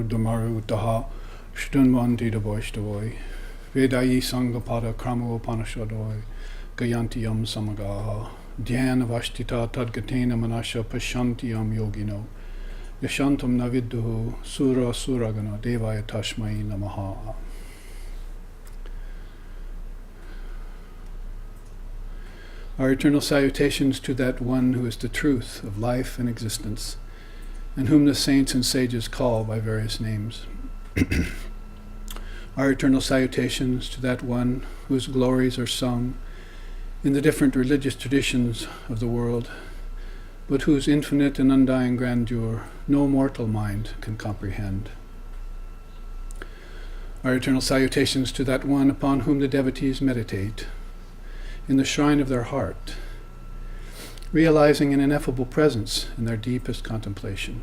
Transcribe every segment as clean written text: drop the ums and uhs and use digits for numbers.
Damaru Daha Stunvanti Davoishtavoi Vedayi Sangapada Kramo Upanishadoi Gayantiyam Samagaha Dhyana Vashtita Tadgatena Manasha Pashantiyam Yogino Yashantam Navidduhu Sura Suragana Devaya Tashmai Namaha. Our eternal salutations to that one who is the truth of life and existence, and whom the saints and sages call by various names. Our eternal salutations to that one whose glories are sung in the different religious traditions of the world, but whose infinite and undying grandeur no mortal mind can comprehend. Our eternal salutations to that one upon whom the devotees meditate in the shrine of their heart, realizing an ineffable presence in their deepest contemplation.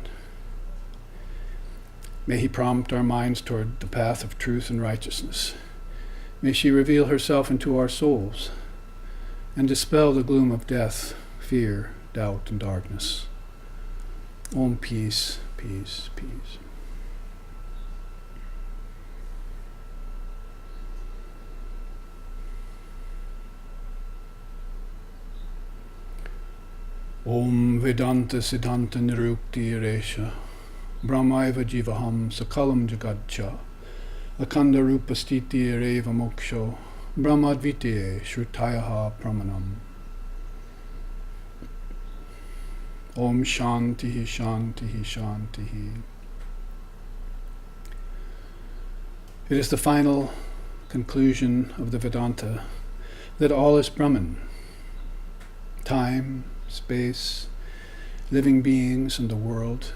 May he prompt our minds toward the path of truth and righteousness. May she reveal herself into our souls and dispel the gloom of death, fear, doubt, and darkness. Om peace, peace, peace. Om Vedanta Siddhanta Nirukti Resha Brahmaiva Jivaham Sakalam Jagadcha Akanda Rupa Stiti Reva Moksho Brahmadvitiye Shrutayaha Pramanam. Om Shantihi Shantihi Shantihi. It is the final conclusion of the Vedanta that all is Brahman. Time, space, living beings, and the world.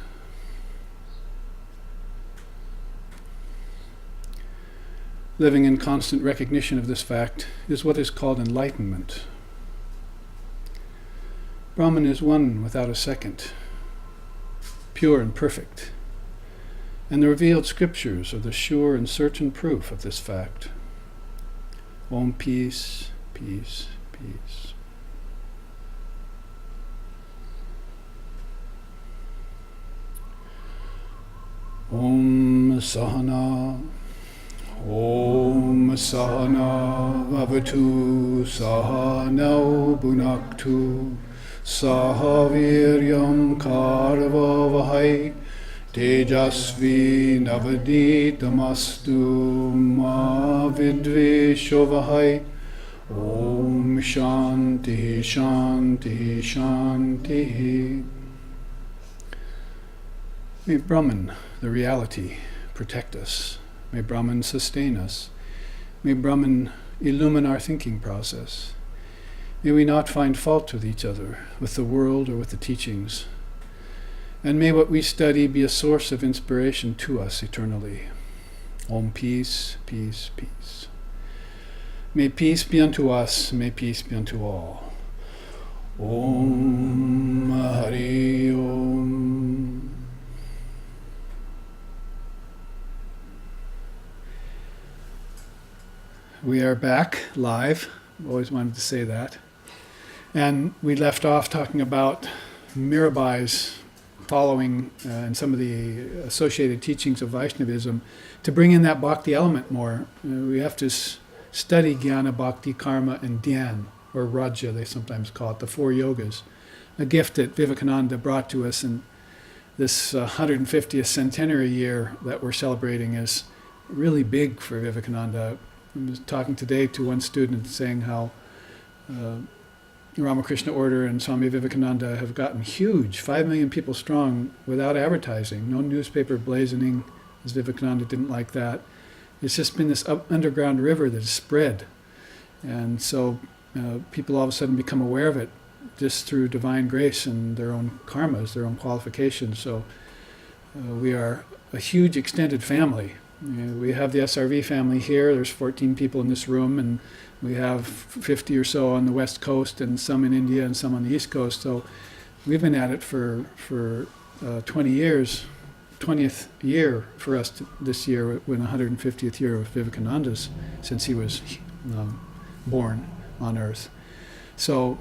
Living in constant recognition of this fact is what is called enlightenment. Brahman is one without a second, pure and perfect, and the revealed scriptures are the sure and certain proof of this fact. Om peace, peace, peace. Om Sahana, Om Sahana Vavatu Sahanau Bhunaktu Sahaviryam Karvavahai Tejasvi Navaditamastu Ma Vidveshovahai. Om Shanti Shanti Shanti. May Brahman, the reality, protect us. May Brahman sustain us. May Brahman illumine our thinking process. May we not find fault with each other, with the world, or with the teachings. And may what we study be a source of inspiration to us eternally. Om peace, peace, peace. May peace be unto us, may peace be unto all. Om Hari Om. We are back live. Always wanted to say that. And we left off talking about Mirabai's following and some of the associated teachings of Vaishnavism to bring in that bhakti element more. We have to study jnana, bhakti, karma, and dhyan, or raja they sometimes call it, the four yogas. A gift that Vivekananda brought to us in this 150th centenary year that we're celebrating is really big for Vivekananda. I was talking today to one student saying how Ramakrishna Order and Swami Vivekananda have gotten huge, 5 million people strong without advertising, no newspaper blazoning, as Vivekananda didn't like that. It's just been this underground river that has spread. And so people all of a sudden become aware of it just through divine grace and their own karmas, their own qualifications. So we are a huge extended family. We have the SRV family here. There's 14 people in this room, and we have 50 or so on the West Coast, and some in India, and some on the East Coast. So we've been at it for 20 years, 20th year for us this year, when 150th year of Vivekananda's, since he was born on Earth. So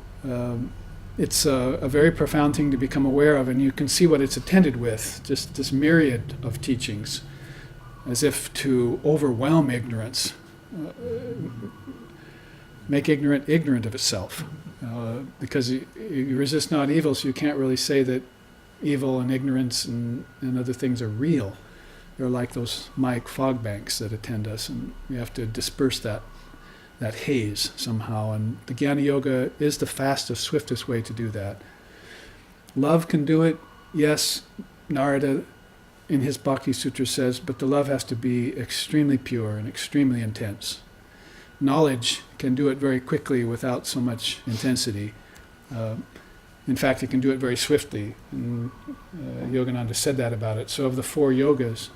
it's a very profound thing to become aware of, and you can see what it's attended with, just this myriad of teachings. as if to overwhelm ignorance, make ignorant of itself. Because you resist not evil, so you can't really say that evil and ignorance and other things are real. They're like those Mike fog banks that attend us, and we have to disperse that haze somehow. And the Jnana Yoga is the fastest, swiftest way to do that. Love can do it, yes. Narada in his Bhakti Sutra says, but the love has to be extremely pure and extremely intense. Knowledge can do it very quickly without so much intensity. In fact, it can do it very swiftly. And Yogananda said that about it. So of the 4 yogas,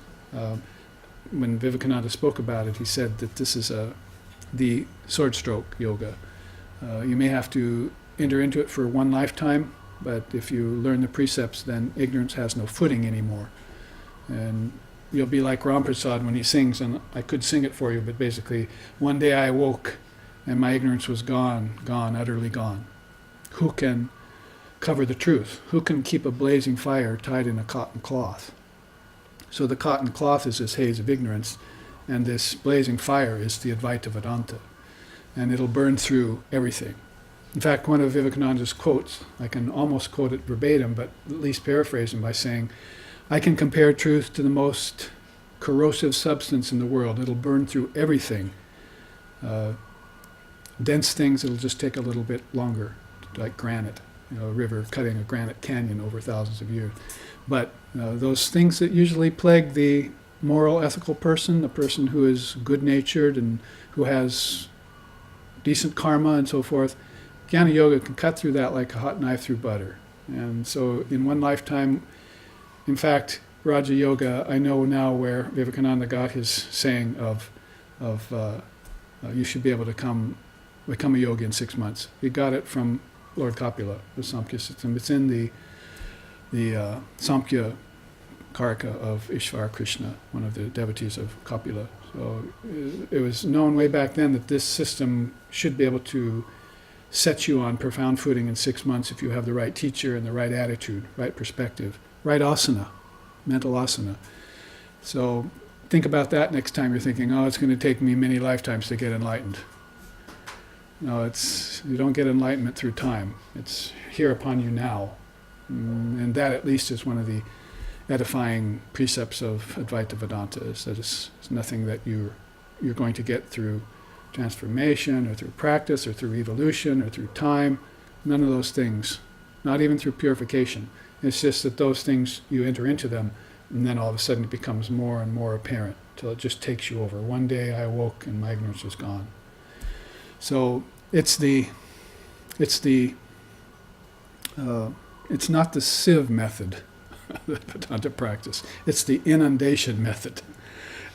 when Vivekananda spoke about it, he said that this is the sword stroke yoga. You may have to enter into it for one lifetime, but if you learn the precepts, then ignorance has no footing anymore. And you'll be like Ramprasad when he sings, and I could sing it for you, but basically, one day I awoke and my ignorance was gone, utterly gone. Who can cover the truth? Who can keep a blazing fire tied in a cotton cloth? So the cotton cloth is this haze of ignorance, and this blazing fire is the Advaita Vedanta. And it'll burn through everything. In fact, one of Vivekananda's quotes, I can almost quote it verbatim, but at least paraphrase him by saying, I can compare truth to the most corrosive substance in the world. It'll burn through everything. Dense things, it'll just take a little bit longer, like granite, a river cutting a granite canyon over thousands of years. But those things that usually plague the moral, ethical person, the person who is good-natured and who has decent karma and so forth, Jnana Yoga can cut through that like a hot knife through butter. And so in one lifetime, in fact, Raja Yoga, I know now where Vivekananda got his saying of you should be able to become a yogi in 6 months. He got it from Lord Kapila, the Samkhya system. It's in the Samkhya Karika of Ishvara Krishna, one of the devotees of Kapila. So it was known way back then that this system should be able to set you on profound footing in 6 months if you have the right teacher and the right attitude, right perspective, right asana, mental asana. So think about that next time you're thinking, oh, it's going to take me many lifetimes to get enlightened. No, you don't get enlightenment through time. It's here upon you now. And that at least is one of the edifying precepts of Advaita Vedanta, is that it's nothing that you're going to get through transformation or through practice or through evolution or through time. None of those things, not even through purification. It's just that those things, you enter into them, and then all of a sudden it becomes more and more apparent till it just takes you over. One day I awoke and my ignorance was gone. So it's not the sieve method, the Vedanta practice. It's the inundation method.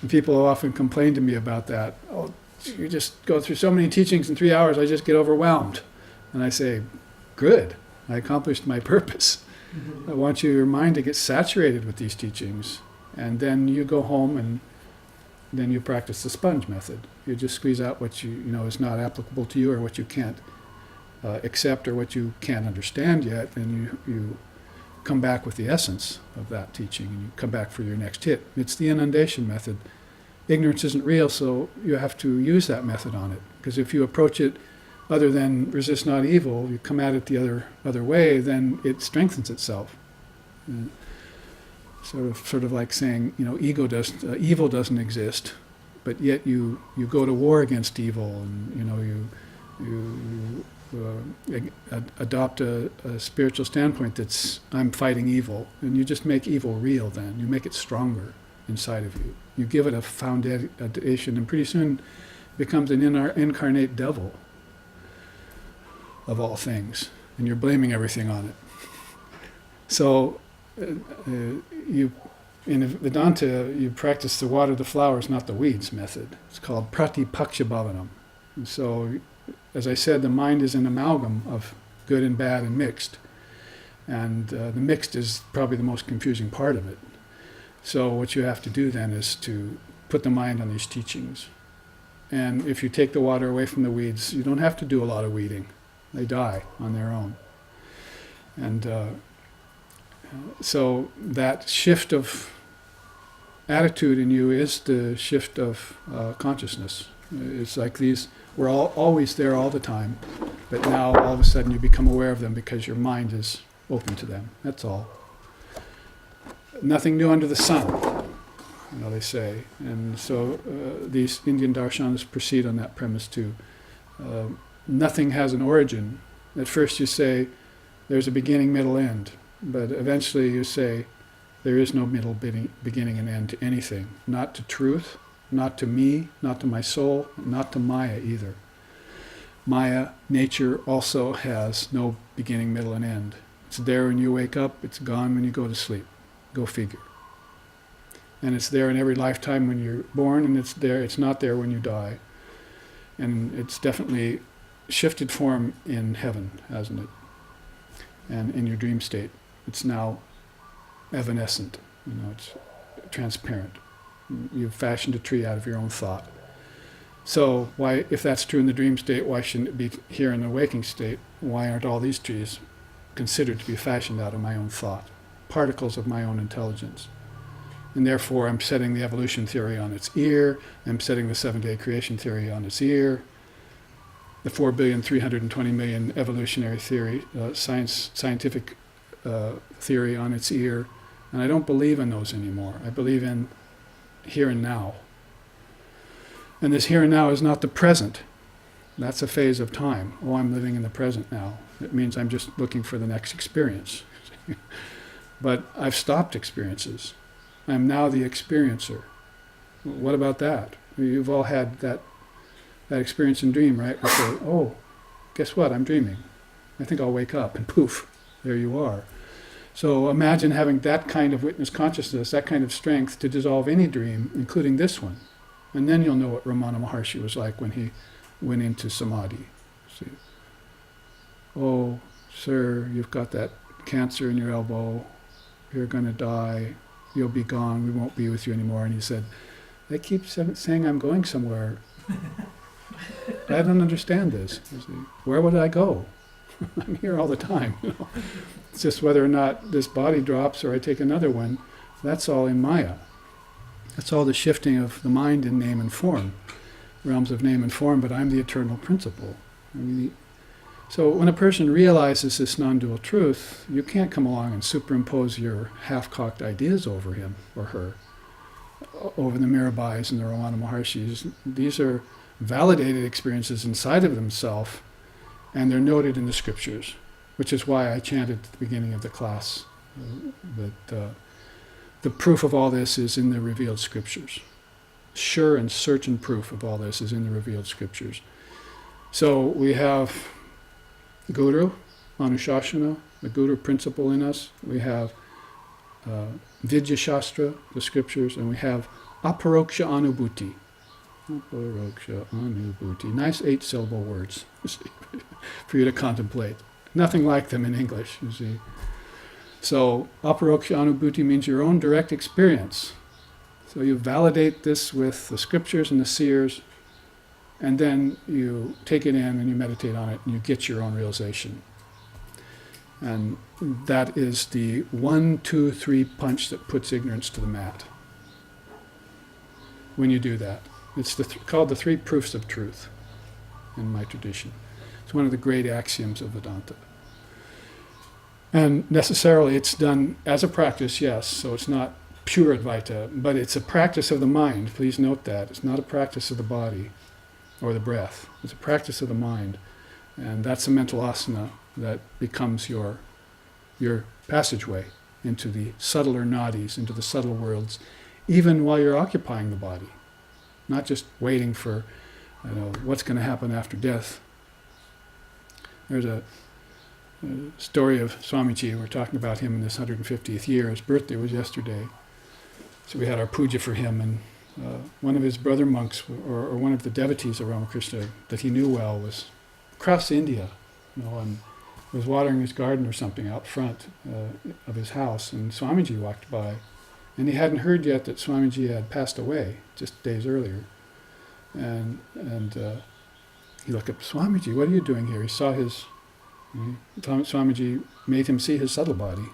And people often complain to me about that. Oh, you just go through so many teachings in 3 hours, I just get overwhelmed. And I say, good, I accomplished my purpose. I want your mind to get saturated with these teachings. And then you go home and then you practice the sponge method. You just squeeze out what you know is not applicable to you or what you can't accept or what you can't understand yet, and you come back with the essence of that teaching, and you come back for your next hit. It's the inundation method. Ignorance isn't real, so you have to use that method on it. Because if you approach it other than resist not evil, you come at it the other way, then it strengthens itself. Sort of like saying, evil doesn't exist, but yet you go to war against evil, and you adopt a spiritual standpoint that's I'm fighting evil, and you just make evil real. Then you make it stronger inside of you. You give it a foundation, and pretty soon it becomes an incarnate devil of all things, and you're blaming everything on it. So in Vedanta, you practice the water the flowers, not the weeds method. It's called pratipaksha bhavanam. And so, as I said, the mind is an amalgam of good and bad and mixed. And the mixed is probably the most confusing part of it. So what you have to do then is to put the mind on these teachings. And if you take the water away from the weeds, you don't have to do a lot of weeding. They die on their own. And so that shift of attitude in you is the shift of consciousness. It's like these, we're all always there all the time, but now all of a sudden you become aware of them because your mind is open to them. That's all. Nothing new under the sun, they say. And so these Indian darshanas proceed on that premise too. Nothing has an origin. At first you say there's a beginning, middle, end, but eventually you say there is no middle, beginning, and end to anything. Not to truth, not to me, not to my soul, not to Maya either. Maya, nature, also has no beginning, middle, and end. It's there when you wake up, it's gone when you go to sleep. Go figure. And it's there in every lifetime when you're born, and it's not there when you die. And it's definitely shifted form in heaven, hasn't it? And in your dream state, it's now evanescent, it's transparent. You've fashioned a tree out of your own thought. So why, if that's true in the dream state, why shouldn't it be here in the waking state? Why aren't all these trees considered to be fashioned out of my own thought, particles of my own intelligence? And therefore I'm setting the evolution theory on its ear, I'm setting the 7-day creation theory on its ear, the 4,320,000,000 evolutionary theory, scientific theory on its ear, and I don't believe in those anymore. I believe in here and now. And this here and now is not the present. That's a phase of time. Oh, I'm living in the present now. It means I'm just looking for the next experience. But I've stopped experiences. I'm now the experiencer. What about that? You've all had that experience in dream, right? We say, oh, guess what? I'm dreaming. I think I'll wake up, and poof, there you are. So imagine having that kind of witness consciousness, that kind of strength to dissolve any dream, including this one. And then you'll know what Ramana Maharshi was like when he went into samadhi. See, oh, sir, you've got that cancer in your elbow. You're going to die. You'll be gone. We won't be with you anymore. And he said, they keep saying I'm going somewhere. I don't understand this. You see. Where would I go? I'm here all the time. It's just whether or not this body drops or I take another one. That's all in Maya. That's all the shifting of the mind in name and form, realms of name and form, but I'm the eternal principle. So when a person realizes this non-dual truth, you can't come along and superimpose your half-cocked ideas over him or her, over the Mirabais and the Ramana Maharshis. These are validated experiences inside of themselves, and they're noted in the scriptures, which is why I chanted at the beginning of the class that the proof of all this is in the revealed scriptures. Sure and certain proof of all this is in the revealed scriptures. So we have Guru, Anushasana, the Guru principle in us. We have Vidya Shastra, the scriptures, and we have Aparoksha Anubhuti. Aparoksha Anubhuti. Nice 8-syllable words for you to contemplate. Nothing like them in English, you see. So Aparoksha Anubhuti means your own direct experience. So you validate this with the scriptures and the seers, and then you take it in and you meditate on it and you get your own realization. And that is the 1, 2, 3 punch that puts ignorance to the mat. When you do that. It's called the 3 proofs of truth in my tradition. It's one of the great axioms of Vedanta. And necessarily it's done as a practice, yes, so it's not pure Advaita, but it's a practice of the mind. Please note that. It's not a practice of the body or the breath. It's a practice of the mind. And that's a mental asana that becomes your passageway into the subtler nadis, into the subtle worlds, even while you're occupying the body. Not just waiting for, what's going to happen after death. There's a story of Swamiji. We're talking about him in this 150th year. His birthday was yesterday. So we had our puja for him, and one of his brother monks, or one of the devotees of Ramakrishna that he knew well, was across India, and was watering his garden or something out front of his house, and Swamiji walked by. And he hadn't heard yet that Swamiji had passed away just days earlier. And he looked up, Swamiji, what are you doing here? He saw Swamiji made him see his subtle body.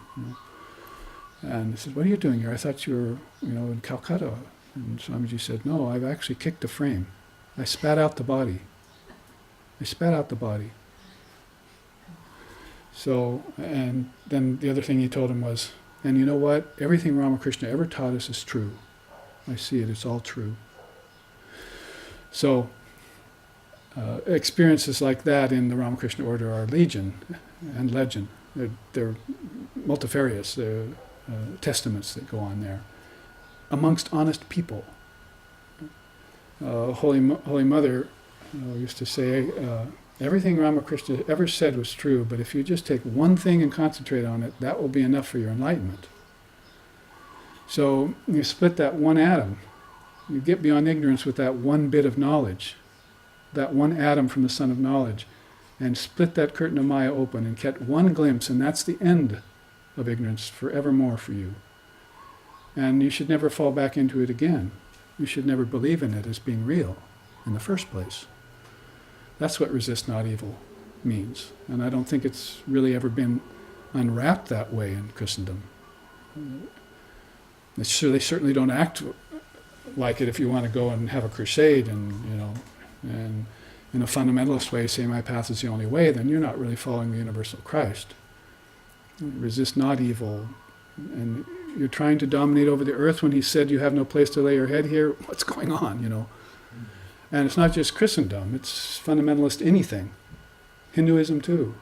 And he said, "What are you doing here? I thought you were, in Calcutta." And Swamiji said, "No, I've actually kicked the frame. I spat out the body. I spat out the body." So, and then the other thing he told him was, "And you know what? Everything Ramakrishna ever taught us is true. I see it, it's all true." So, experiences like that in the Ramakrishna order are legion and legend. They're multifarious. They're testaments that go on there amongst honest people. Holy Mother used to say, everything Ramakrishna ever said was true, but if you just take one thing and concentrate on it, that will be enough for your enlightenment. So you split that one atom. You get beyond ignorance with that one bit of knowledge, that one atom from the sun of knowledge, and split that curtain of Maya open and get one glimpse, and that's the end of ignorance forevermore for you. And you should never fall back into it again. You should never believe in it as being real in the first place. That's what resist not evil means. And I don't think it's really ever been unwrapped that way in Christendom. They certainly don't act like it if you want to go and have a crusade and in a fundamentalist way say my path is the only way, then you're not really following the universal Christ. Resist not evil. And you're trying to dominate over the earth when he said you have no place to lay your head here. What's going on, And it's not just Christendom, it's fundamentalist anything. Hinduism too.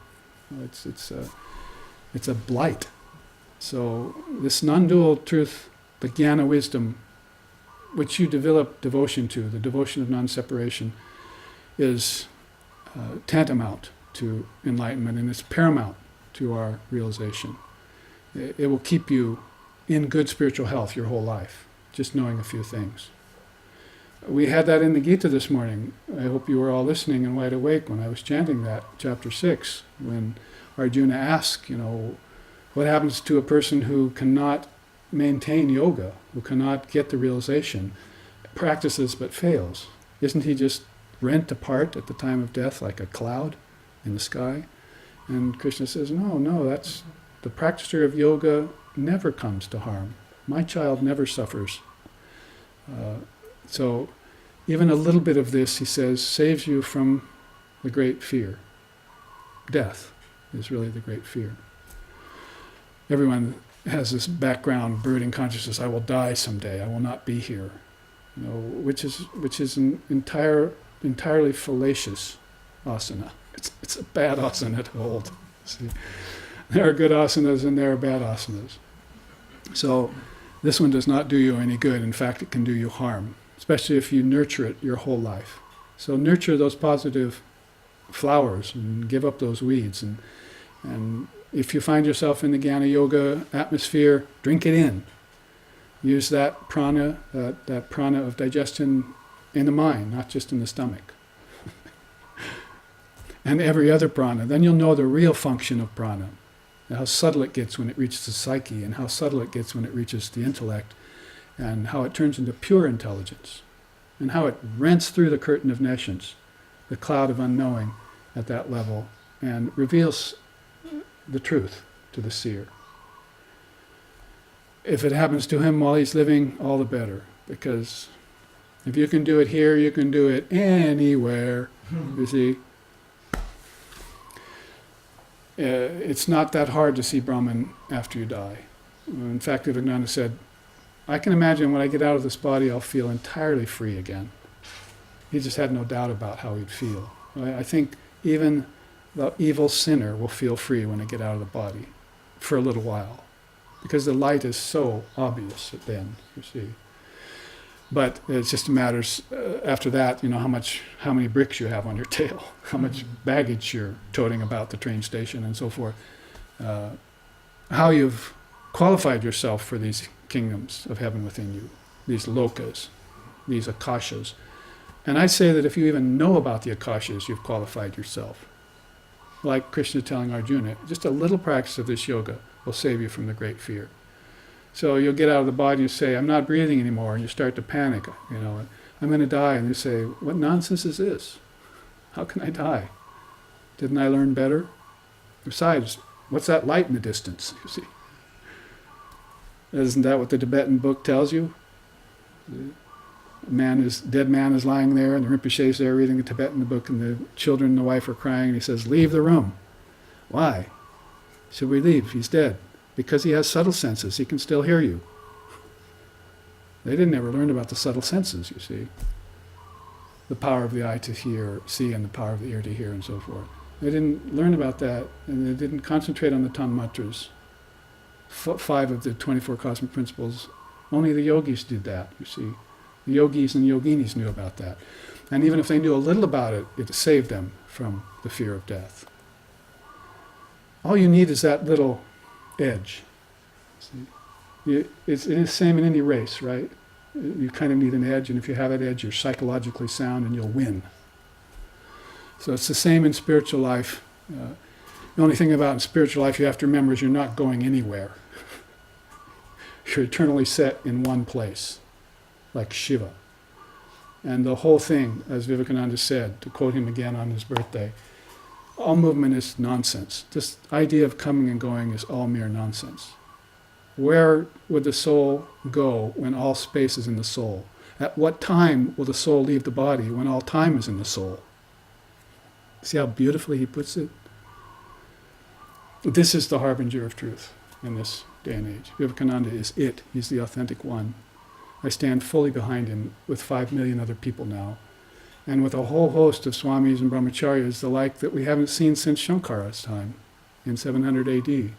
It's a blight. So this non-dual truth, the jnana wisdom, which you develop devotion to, the devotion of non-separation, is tantamount to enlightenment, and it's paramount to our realization. It will keep you in good spiritual health your whole life, just knowing a few things. We had that in the Gita this morning. I hope you were all listening and wide awake when I was chanting that, chapter 6, when Arjuna asked, what happens to a person who cannot maintain yoga, who cannot get the realization, practices but fails? Isn't he just rent apart at the time of death like a cloud in the sky? And Krishna says, no, that's the practitioner of yoga never comes to harm. My child never suffers. So even a little bit of this, he says, saves you from the great fear. Death is really the great fear. Everyone has this background brooding consciousness, I will die someday, I will not be here. Which is an entirely fallacious asana. It's a bad asana to hold. See? There are good asanas and there are bad asanas. So this one does not do you any good. In fact, it can do you harm, especially if you nurture it your whole life. So nurture those positive flowers and give up those weeds. And if you find yourself in the Jnana Yoga atmosphere, drink it in. Use that prana, that prana of digestion in the mind, not just in the stomach. And every other prana. Then you'll know the real function of prana. How subtle it gets when it reaches the psyche, and how subtle it gets when it reaches the intellect, and how it turns into pure intelligence, and how it rents through the curtain of nescience, the cloud of unknowing at that level, and reveals the truth to the seer. If it happens to him while he's living, all the better, because if you can do it here, you can do it anywhere, you see. It's not that hard to see Brahman after you die. In fact, Vivekananda said, I can imagine when I get out of this body, I'll feel entirely free again. He just had no doubt about how he'd feel. I think even the evil sinner will feel free when they get out of the body for a little while, because the light is so obvious then, you see. But it's just a matter after that, how many bricks you have on your tail, how much baggage you're toting about the train station and so forth, how you've qualified yourself for these kingdoms of heaven within you, these lokas, these akashas. And I say that if you even know about the akashas, you've qualified yourself. Like Krishna telling Arjuna, just a little practice of this yoga will save you from the great fear. So you'll get out of the body and you say, I'm not breathing anymore, and you start to panic, I'm going to die, and you say, what nonsense is this? How can I die? Didn't I learn better? Besides, what's that light in the distance, you see? Isn't that what the Tibetan book tells you? Dead man is lying there, and the Rinpoche's there reading the Tibetan book, and the children and the wife are crying, and he says, leave the room. Why should we leave? He's dead. Because he has subtle senses. He can still hear you. They didn't ever learn about the subtle senses, you see. The power of the eye to hear, see, and the power of the ear to hear, and so forth. They didn't learn about that, and they didn't concentrate on the tanmatras. 5 of the 24 cosmic principles. Only the yogis did that, you see. The yogis and yoginis knew about that. And even if they knew a little about it, it saved them from the fear of death. All you need is that little edge. See? It's the same in any race, right? You kind of need an edge, and if you have that edge, you're psychologically sound and you'll win. So it's the same in spiritual life. The only thing about in spiritual life you have to remember is you're not going anywhere. You're eternally set in one place, like Shiva. And the whole thing, as Vivekananda said, to quote him again on his birthday, all movement is nonsense. This idea of coming and going is all mere nonsense. Where would the soul go when all space is in the soul? At what time will the soul leave the body when all time is in the soul? See how beautifully he puts it? This is the harbinger of truth in this day and age. Vivekananda is it. He's the authentic one. I stand fully behind him with 5 million other people now, and with a whole host of swamis and brahmacharyas, the like that we haven't seen since Shankara's time in 700 AD.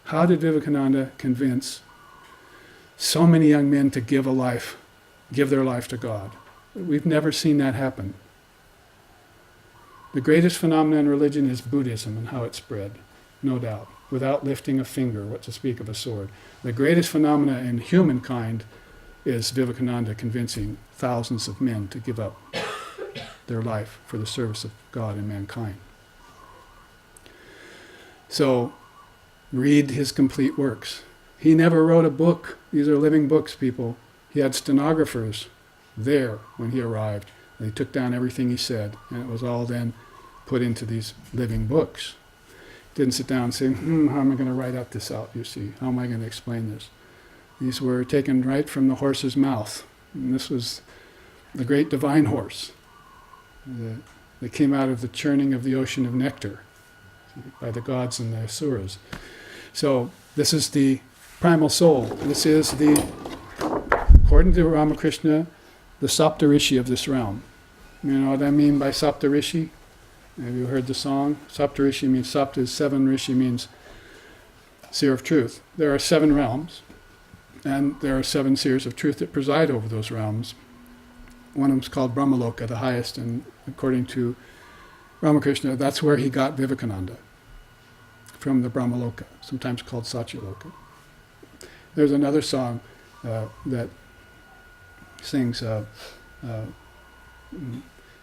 How did Vivekananda convince so many young men to give their life to God? We've never seen that happen. The greatest phenomenon in religion is Buddhism and how it spread, no doubt, without lifting a finger, what to speak of a sword. The greatest phenomena in humankind is Vivekananda convincing thousands of men to give up their life for the service of God and mankind. So, read his complete works. He never wrote a book. These are living books, people. He had stenographers there when he arrived. They took down everything he said, and it was all then put into these living books. Didn't sit down and say, how am I going to write this out, you see? How am I going to explain this? These were taken right from the horse's mouth. And this was the great divine horse that came out of the churning of the ocean of nectar by the gods and the asuras. So this is the primal soul. This is according to Ramakrishna, the Saptarishi of this realm. You know what I mean by Saptarishi? Have you heard the song? Saptarishi means, Sapta is 7, Rishi means seer of truth. There are 7 realms, and there are 7 seers of truth that preside over those realms. One of them is called Brahmaloka, the highest, and according to Ramakrishna, that's where he got Vivekananda, from the Brahmaloka, sometimes called Satyaloka. There's another song that sings,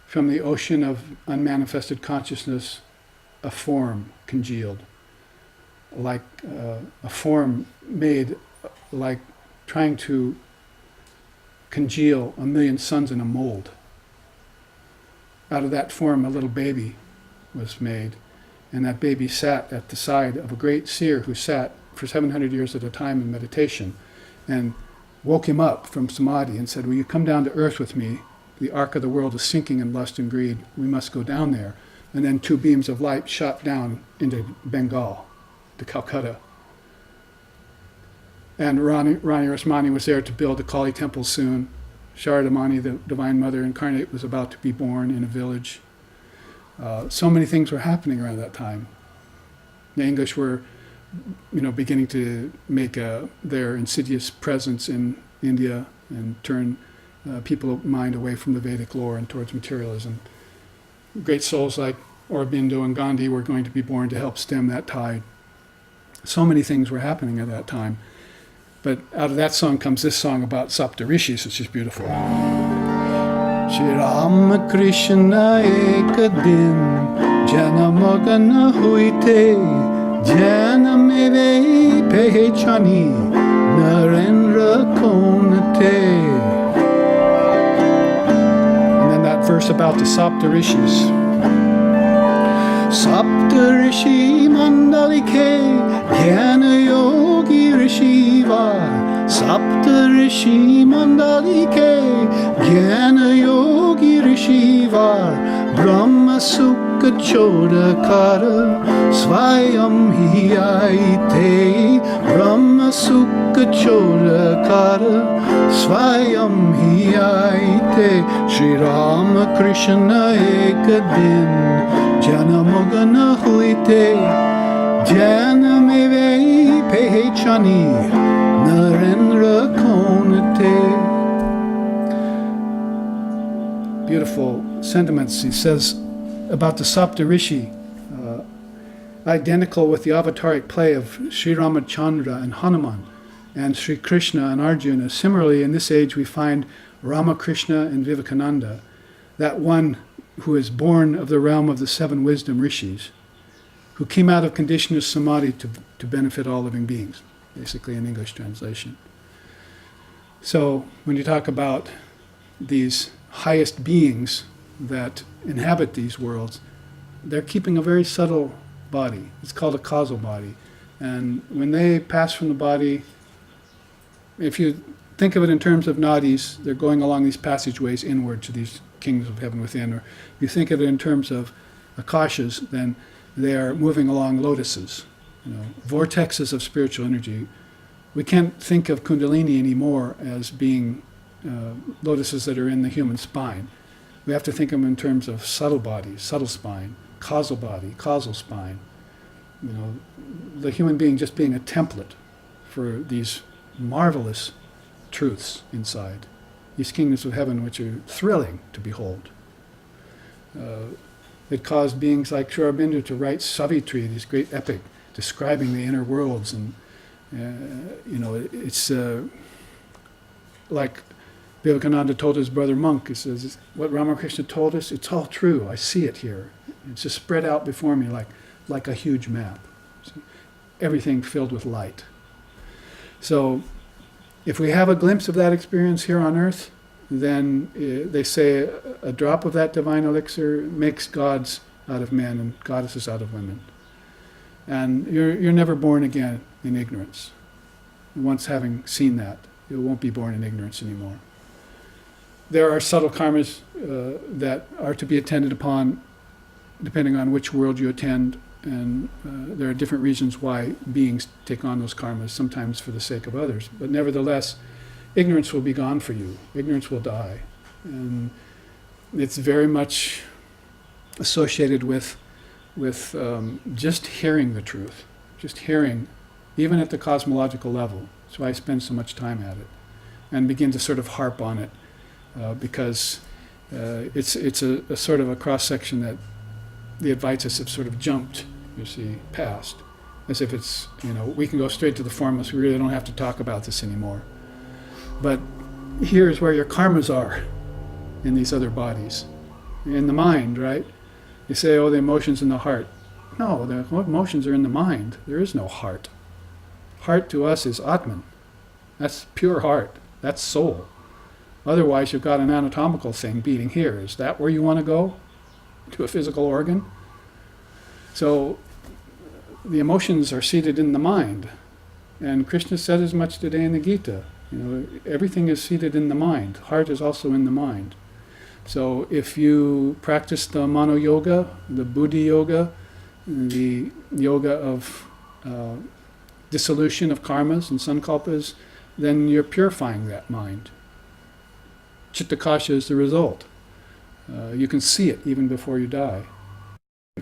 from the ocean of unmanifested consciousness, a form congealed, like a form made like trying to congeal 1,000,000 suns in a mold. Out of that form, a little baby was made, and that baby sat at the side of a great seer who sat for 700 years at a time in meditation, and woke him up from samadhi and said, will you come down to earth with me? The arc of the world is sinking in lust and greed. We must go down there. And then 2 beams of light shot down into Bengal, to Calcutta. And Rani Rasmani was there to build the Kali temple soon. Sharadamani, the Divine Mother incarnate, was about to be born in a village. So many things were happening around that time. The English were, beginning to make their insidious presence in India and turn people's mind away from the Vedic lore and towards materialism. Great souls like Aurobindo and Gandhi were going to be born to help stem that tide. So many things were happening at that time. But out of that song comes this song about Saptarishis, which is beautiful. Shri Ram Krishna ekadin janamagana huite janameve pehchani narendra konate. And then that verse about the Saptarishis. Sapta Rishi Mandalike Jnana Yogi Rishivar. Sapta Rishi Mandalike Jnana Yogi Rishivar. Brahma Sukha Chodakara Swayam Hiyaite. Brahma Sukha Chodakara Swayam Hiyaite. Shri Rama Krishna Ekadin Janamogana Huite. Janameve Pehechani Narendra Konate. Beautiful sentiments he says about the Sapta Rishi, identical with the avataric play of Sri Ramachandra and Hanuman and Sri Krishna and Arjuna. Similarly, in this age we find Ramakrishna and Vivekananda, that one who is born of the realm of the seven wisdom rishis, who came out of conditioned samadhi to benefit all living beings, basically an English translation. So when you talk about these highest beings that inhabit these worlds, they're keeping a very subtle body. It's called a causal body. And when they pass from the body, if you think of it in terms of nadis, they're going along these passageways inward to these kingdoms of heaven within. Or if you think of it in terms of akashas, then they are moving along lotuses, vortexes of spiritual energy. We can't think of Kundalini anymore as being lotuses that are in the human spine. We have to think of them in terms of subtle bodies, subtle spine, causal body, causal spine. The human being just being a template for these marvelous truths inside, these kingdoms of heaven which are thrilling to behold. It caused beings like Sri Aurobindo to write Savitri, this great epic describing the inner worlds, and it's like Vivekananda told his brother monk. He says, what Ramakrishna told us, it's all true. I see it here. It's just spread out before me like a huge map. So everything filled with light. So if we have a glimpse of that experience here on earth, then they say a drop of that divine elixir makes gods out of men and goddesses out of women. And you're never born again in ignorance. Once having seen that, you won't be born in ignorance anymore. There are subtle karmas that are to be attended upon depending on which world you attend, and there are different reasons why beings take on those karmas, sometimes for the sake of others. But nevertheless, ignorance will be gone for you. Ignorance will die. And it's very much associated with just hearing the truth, just hearing, even at the cosmological level. That's why I spend so much time at it and begin to sort of harp on it, because it's a sort of a cross-section that the Advaitas have sort of jumped, past, as if it's, we can go straight to the formless, we really don't have to talk about this anymore. But here's where your karmas are in these other bodies. In the mind, right? You say, the emotions in the heart. No, the emotions are in the mind. There is no heart. Heart to us is Atman. That's pure heart. That's soul. Otherwise, you've got an anatomical thing beating here. Is that where you want to go? To a physical organ? So the emotions are seated in the mind. And Krishna said as much today in the Gita. Everything is seated in the mind. Heart is also in the mind. So if you practice the mano yoga, the buddhi yoga, the yoga of dissolution of karmas and sankalpas, then you're purifying that mind. Chittakasha is the result. You can see it even before you die.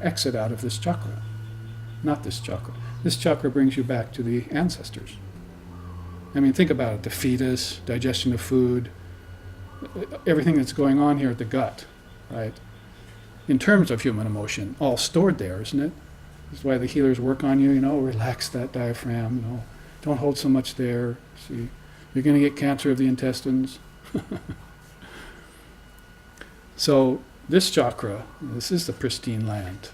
Exit out of this chakra, not this chakra. This chakra brings you back to the ancestors. Think about it, the fetus, digestion of food, everything that's going on here at the gut, right? In terms of human emotion, all stored there, isn't it? That's why the healers work on you, relax that diaphragm, don't hold so much there. See, you're going to get cancer of the intestines. So this chakra, this is the pristine land.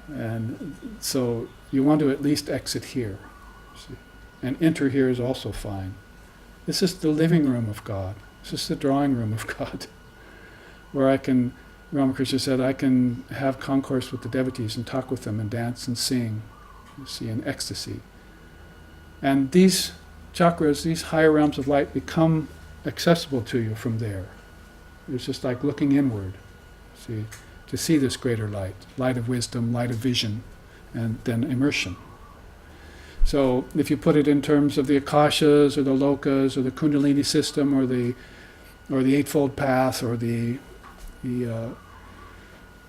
And so you want to at least exit here. See? And enter here is also fine. This is the living room of God. This is the drawing room of God, where I can Ramakrishna said, I can have concourse with the devotees and talk with them and dance and sing, you see, in ecstasy. And these chakras, these higher realms of light, become accessible to you from there. It's just like looking inward, see, to see this greater light, light of wisdom, light of vision, and then immersion. So if you put it in terms of the akashas or the lokas or the kundalini system or the eightfold path or the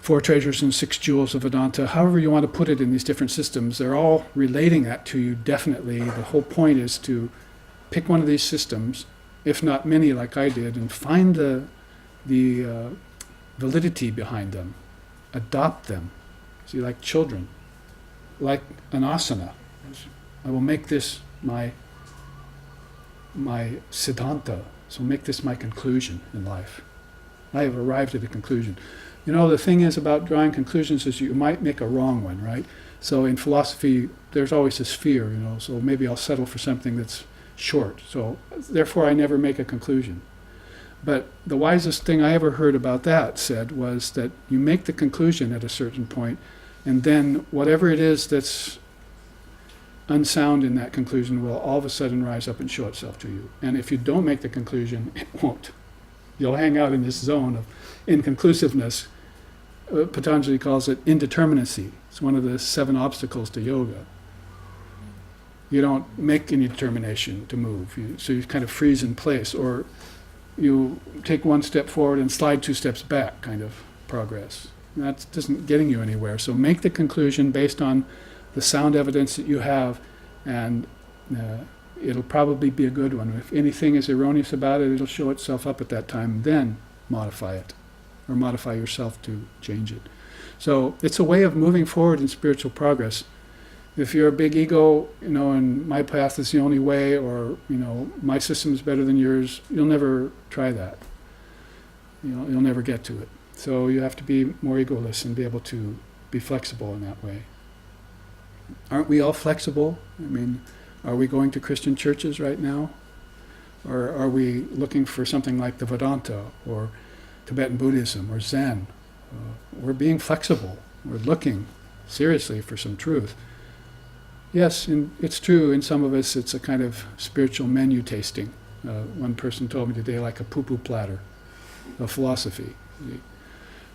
four treasures and six jewels of Vedanta, however you want to put it in these different systems, they're all relating that to you definitely. The whole point is to pick one of these systems, if not many like I did, and find the validity behind them. Adopt them. See, like children, like an asana. I will make this my siddhanta, so make this my conclusion in life. I have arrived at a conclusion. You know, the thing is about drawing conclusions is you might make a wrong one, right? So in philosophy, there's always this fear, you know, so maybe I'll settle for something that's short. So therefore I never make a conclusion. But the wisest thing I ever heard about that said was that you make the conclusion at a certain point, and then whatever it is that's unsound in that conclusion will all of a sudden rise up and show itself to you. And if you don't make the conclusion, it won't. You'll hang out in this zone of inconclusiveness. Patanjali calls it indeterminacy. It's one of the 7 obstacles to yoga. You don't make any determination to move, so you kind of freeze in place, or you take one step forward and slide 2 steps back, kind of progress. That isn't getting you anywhere. So make the conclusion based on the sound evidence that you have, and it'll probably be a good one. If anything is erroneous about it, it'll show itself up at that time. Then modify it, or modify yourself to change it. So it's a way of moving forward in spiritual progress. If you're a big ego, you know, and my path is the only way, or, you know, my system is better than yours, you'll never try that. You know, you'll never get to it. So you have to be more egoless and be able to be flexible in that way. Aren't we all flexible? I mean, are we going to Christian churches right now? Or are we looking for something like the Vedanta or Tibetan Buddhism or Zen? We're being flexible. We're looking seriously for some truth. Yes, and it's true, in some of us it's a kind of spiritual menu tasting. One person told me today, like a poo-poo platter of philosophy.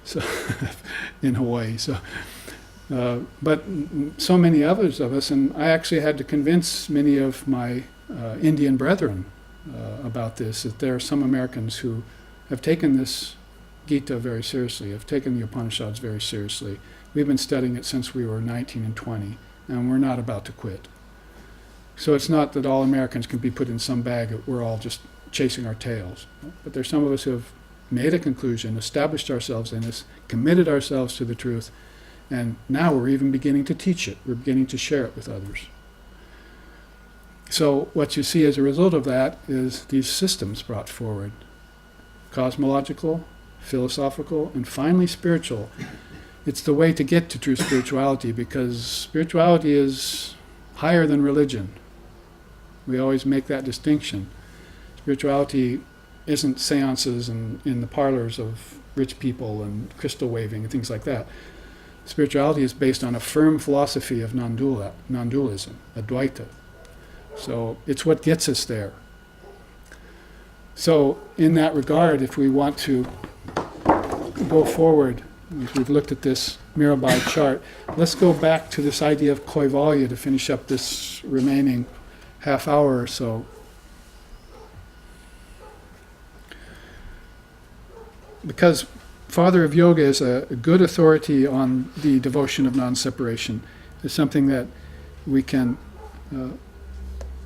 So in Hawaii. But so many others of us, and I actually had to convince many of my Indian brethren about this, that there are some Americans who have taken this Gita very seriously, have taken the Upanishads very seriously. We've been studying it since we were 19 and 20, and we're not about to quit. So it's not that all Americans can be put in some bag that we're all just chasing our tails. But there's some of us who have made a conclusion, established ourselves in this, committed ourselves to the truth, and now we're even beginning to teach it. We're beginning to share it with others. So what you see as a result of that is these systems brought forward. Cosmological, philosophical, and finally spiritual. It's the way to get to true spirituality, because spirituality is higher than religion. We always make that distinction. Spirituality isn't seances and in the parlors of rich people and crystal waving and things like that. Spirituality is based on a firm philosophy of non-dualism, Advaita. So it's what gets us there. So in that regard, if we want to go forward, we've looked at this Mirabai chart, let's go back to this idea of Kaivalya to finish up this remaining half hour or so. Because Father of Yoga is a good authority on the devotion of non-separation. It's something that we can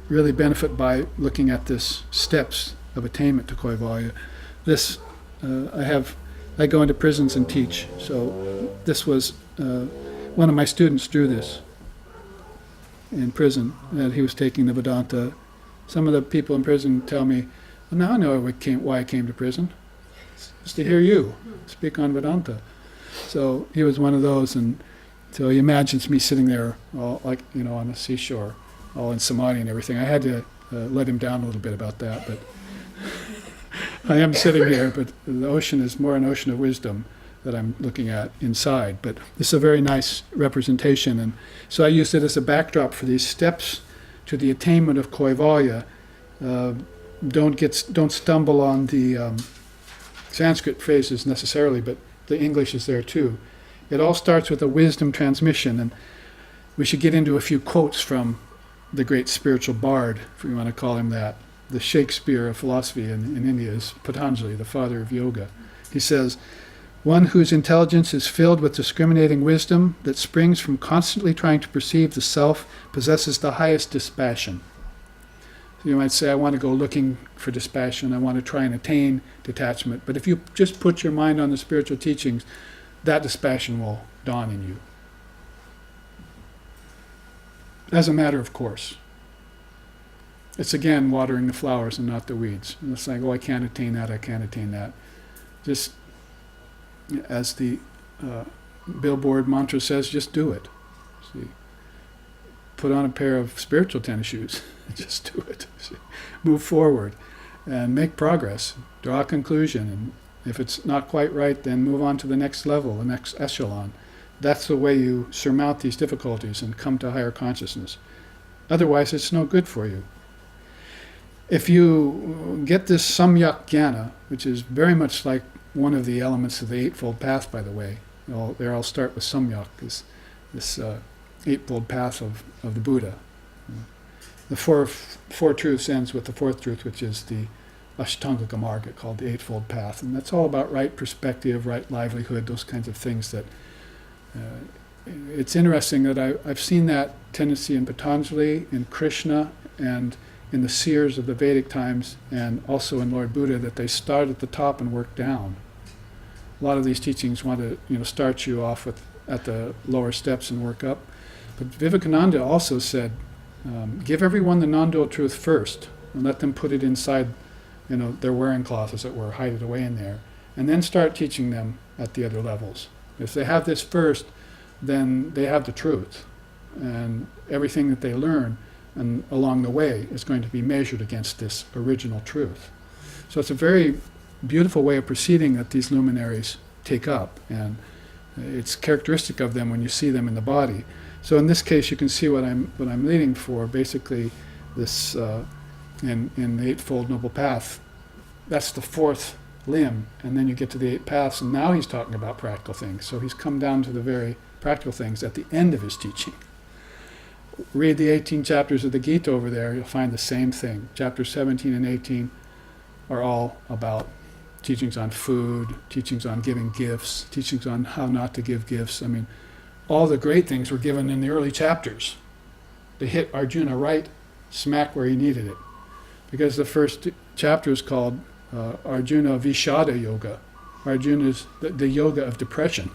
really benefit by looking at this steps of attainment to Kaivalya. This, I go into prisons and teach, so this was, one of my students drew this in prison, that he was taking the Vedanta. Some of the people in prison tell me, well, now I know why I came to prison. It's to hear you speak on Vedanta. So he was one of those, and so he imagines me sitting there, all like, you know, on the seashore, all in samadhi and everything. I had to let him down a little bit about that, but I am sitting here, but the ocean is more an ocean of wisdom. that I'm looking at inside. But this is a very nice representation. And so I used it as a backdrop for these steps to the attainment of Kaivalya. Don't stumble on the Sanskrit phrases necessarily, but the English is there too. It all starts with a wisdom transmission, and we should get into a few quotes from the great spiritual bard, if we want to call him that. The Shakespeare of philosophy in India is Patanjali, the father of yoga. He says, "One whose intelligence is filled with discriminating wisdom that springs from constantly trying to perceive the self possesses the highest dispassion." So you might say, I want to go looking for dispassion, I want to try and attain detachment. But if you just put your mind on the spiritual teachings, that dispassion will dawn in you. As a matter of course. It's again watering the flowers and not the weeds. And it's like, oh, I can't attain that, I can't attain that. Just as the billboard mantra says, just do it. See? Put on a pair of spiritual tennis shoes. Just do it. See? Move forward and make progress. Draw a conclusion. And if it's not quite right, then move on to the next level, the next echelon. That's the way you surmount these difficulties and come to higher consciousness. Otherwise, it's no good for you. If you get this samyak jnana, which is very much like one of the elements of the Eightfold Path, by the way, I'll start with samyak, this Eightfold Path of the Buddha. The four truths ends with the fourth truth, which is the Ashtanga Marga, called the Eightfold Path. And that's all about right perspective, right livelihood, those kinds of things that... it's interesting that I've seen that tendency in Patanjali, in Krishna, and in the seers of the Vedic times, and also in Lord Buddha, that they start at the top and work down. A lot of these teachings want to start you off at the lower steps and work up. But Vivekananda also said, give everyone the non-dual truth first, and let them put it inside their wearing cloth, as it were, hide it away in there, and then start teaching them at the other levels. If they have this first, then they have the truth, and everything that they learn and along the way is going to be measured against this original truth. So it's a very beautiful way of proceeding that these luminaries take up, and it's characteristic of them when you see them in the body. So in this case, you can see what I'm leading for. Basically, this in the Eightfold Noble Path, that's the fourth limb, and then you get to the 8 paths, and now he's talking about practical things. So he's come down to the very practical things at the end of his teaching. Read the 18 chapters of the Gita over there, you'll find the same thing. Chapters 17 and 18 are all about teachings on food, teachings on giving gifts, teachings on how not to give gifts. I mean, all the great things were given in the early chapters. They hit Arjuna right smack where he needed it. Because the first chapter is called Arjuna Vishada Yoga. Arjuna is the yoga of depression.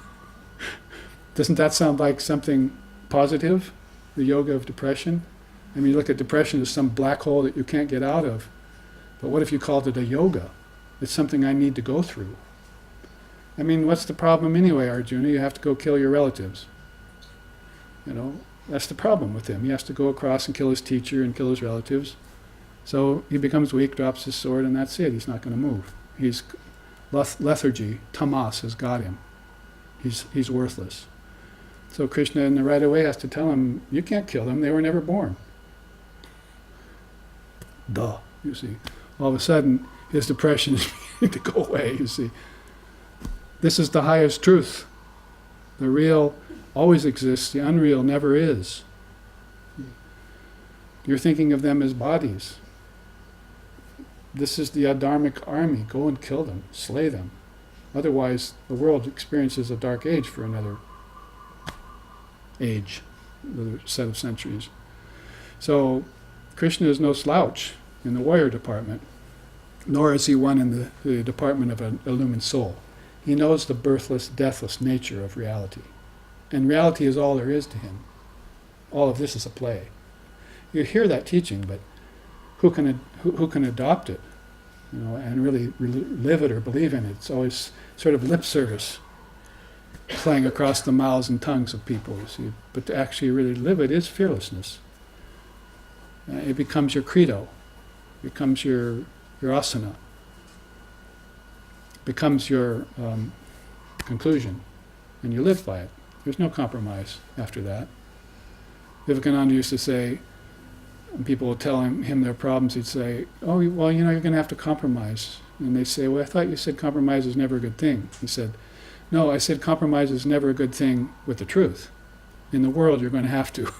Doesn't that sound like something positive? The yoga of depression? I mean, you look at depression as some black hole that you can't get out of. But what if you called it a yoga? It's something I need to go through. I mean, what's the problem anyway, Arjuna? You have to go kill your relatives. That's the problem with him. He has to go across and kill his teacher and kill his relatives. So he becomes weak, drops his sword, and that's it. He's not going to move. He's lethargy, tamas has got him. He's worthless. So Krishna in the right away has to tell him, you can't kill them, they were never born. Duh, you see. All of a sudden, his depression is beginning to go away, you see. This is the highest truth. The real always exists, the unreal never is. You're thinking of them as bodies. This is the adharmic army. Go and kill them, slay them. Otherwise, the world experiences a dark age for another age, another set of centuries. So Krishna is no slouch in the warrior department, nor is he one in the department of an illumined soul. He knows the birthless, deathless nature of reality. And reality is all there is to him. All of this is a play. You hear that teaching, but who can adopt it, and really live it or believe in it? It's always sort of lip service playing across the mouths and tongues of people, you see. But to actually really live it is fearlessness. It becomes your credo, becomes your asana, becomes your conclusion, and you live by it. There's no compromise after that. Vivekananda used to say, when people would tell him their problems, he'd say, oh, well, you're going to have to compromise. And they say, well, I thought you said compromise is never a good thing. He said, no, I said compromise is never a good thing with the truth. In the world, you're going to have to.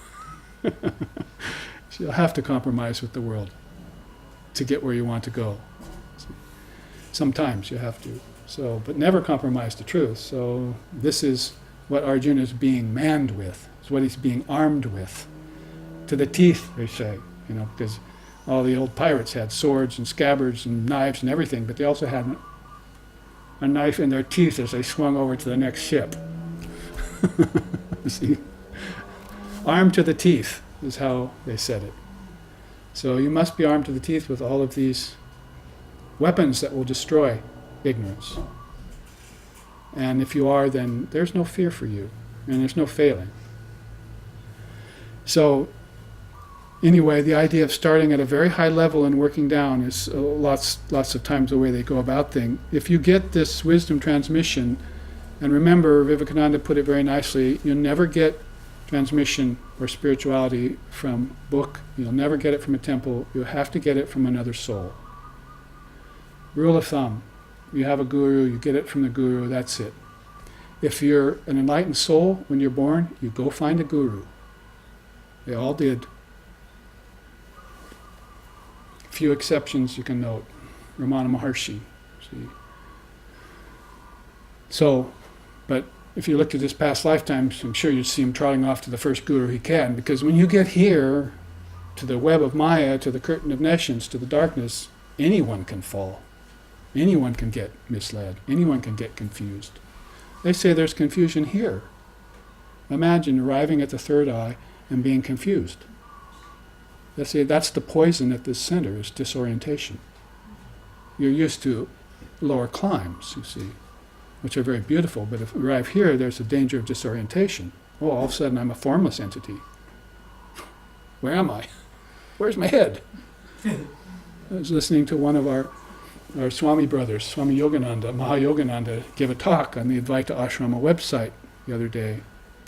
So you'll have to compromise with the world to get where you want to go. Sometimes you have to. So, but never compromise the truth. So this is what Arjuna is being manned with. It's what he's being armed with. To the teeth, they say, because all the old pirates had swords and scabbards and knives and everything, but they also had a knife in their teeth as they swung over to the next ship. See? Armed to the teeth is how they said it. So you must be armed to the teeth with all of these weapons that will destroy ignorance. And if you are, then there's no fear for you, and there's no failing. So anyway, the idea of starting at a very high level and working down is lots of times the way they go about things. If you get this wisdom transmission, and remember, Vivekananda put it very nicely, you'll never get transmission or spirituality from book. You'll never get it from a temple. You'll have to get it from another soul. Rule of thumb, you have a guru, you get it from the guru, that's it. If you're an enlightened soul, when you're born, you go find a guru. They all did. Few exceptions you can note. Ramana Maharshi. See. So, but if you look at his past lifetimes, I'm sure you'd see him trotting off to the first guru he can, because when you get here, to the web of Maya, to the curtain of nescience, to the darkness, anyone can fall. Anyone can get misled. Anyone can get confused. They say there's confusion here. Imagine arriving at the third eye and being confused. They say that's the poison at this center, is disorientation. You're used to lower climbs, you see, which are very beautiful, but if you arrive here, there's a danger of disorientation. Oh, all of a sudden I'm a formless entity. Where am I? Where's my head? I was listening to one of our Swami brothers, Swami Yogananda, Mahayogananda, give a talk on the Advaita Ashrama website the other day.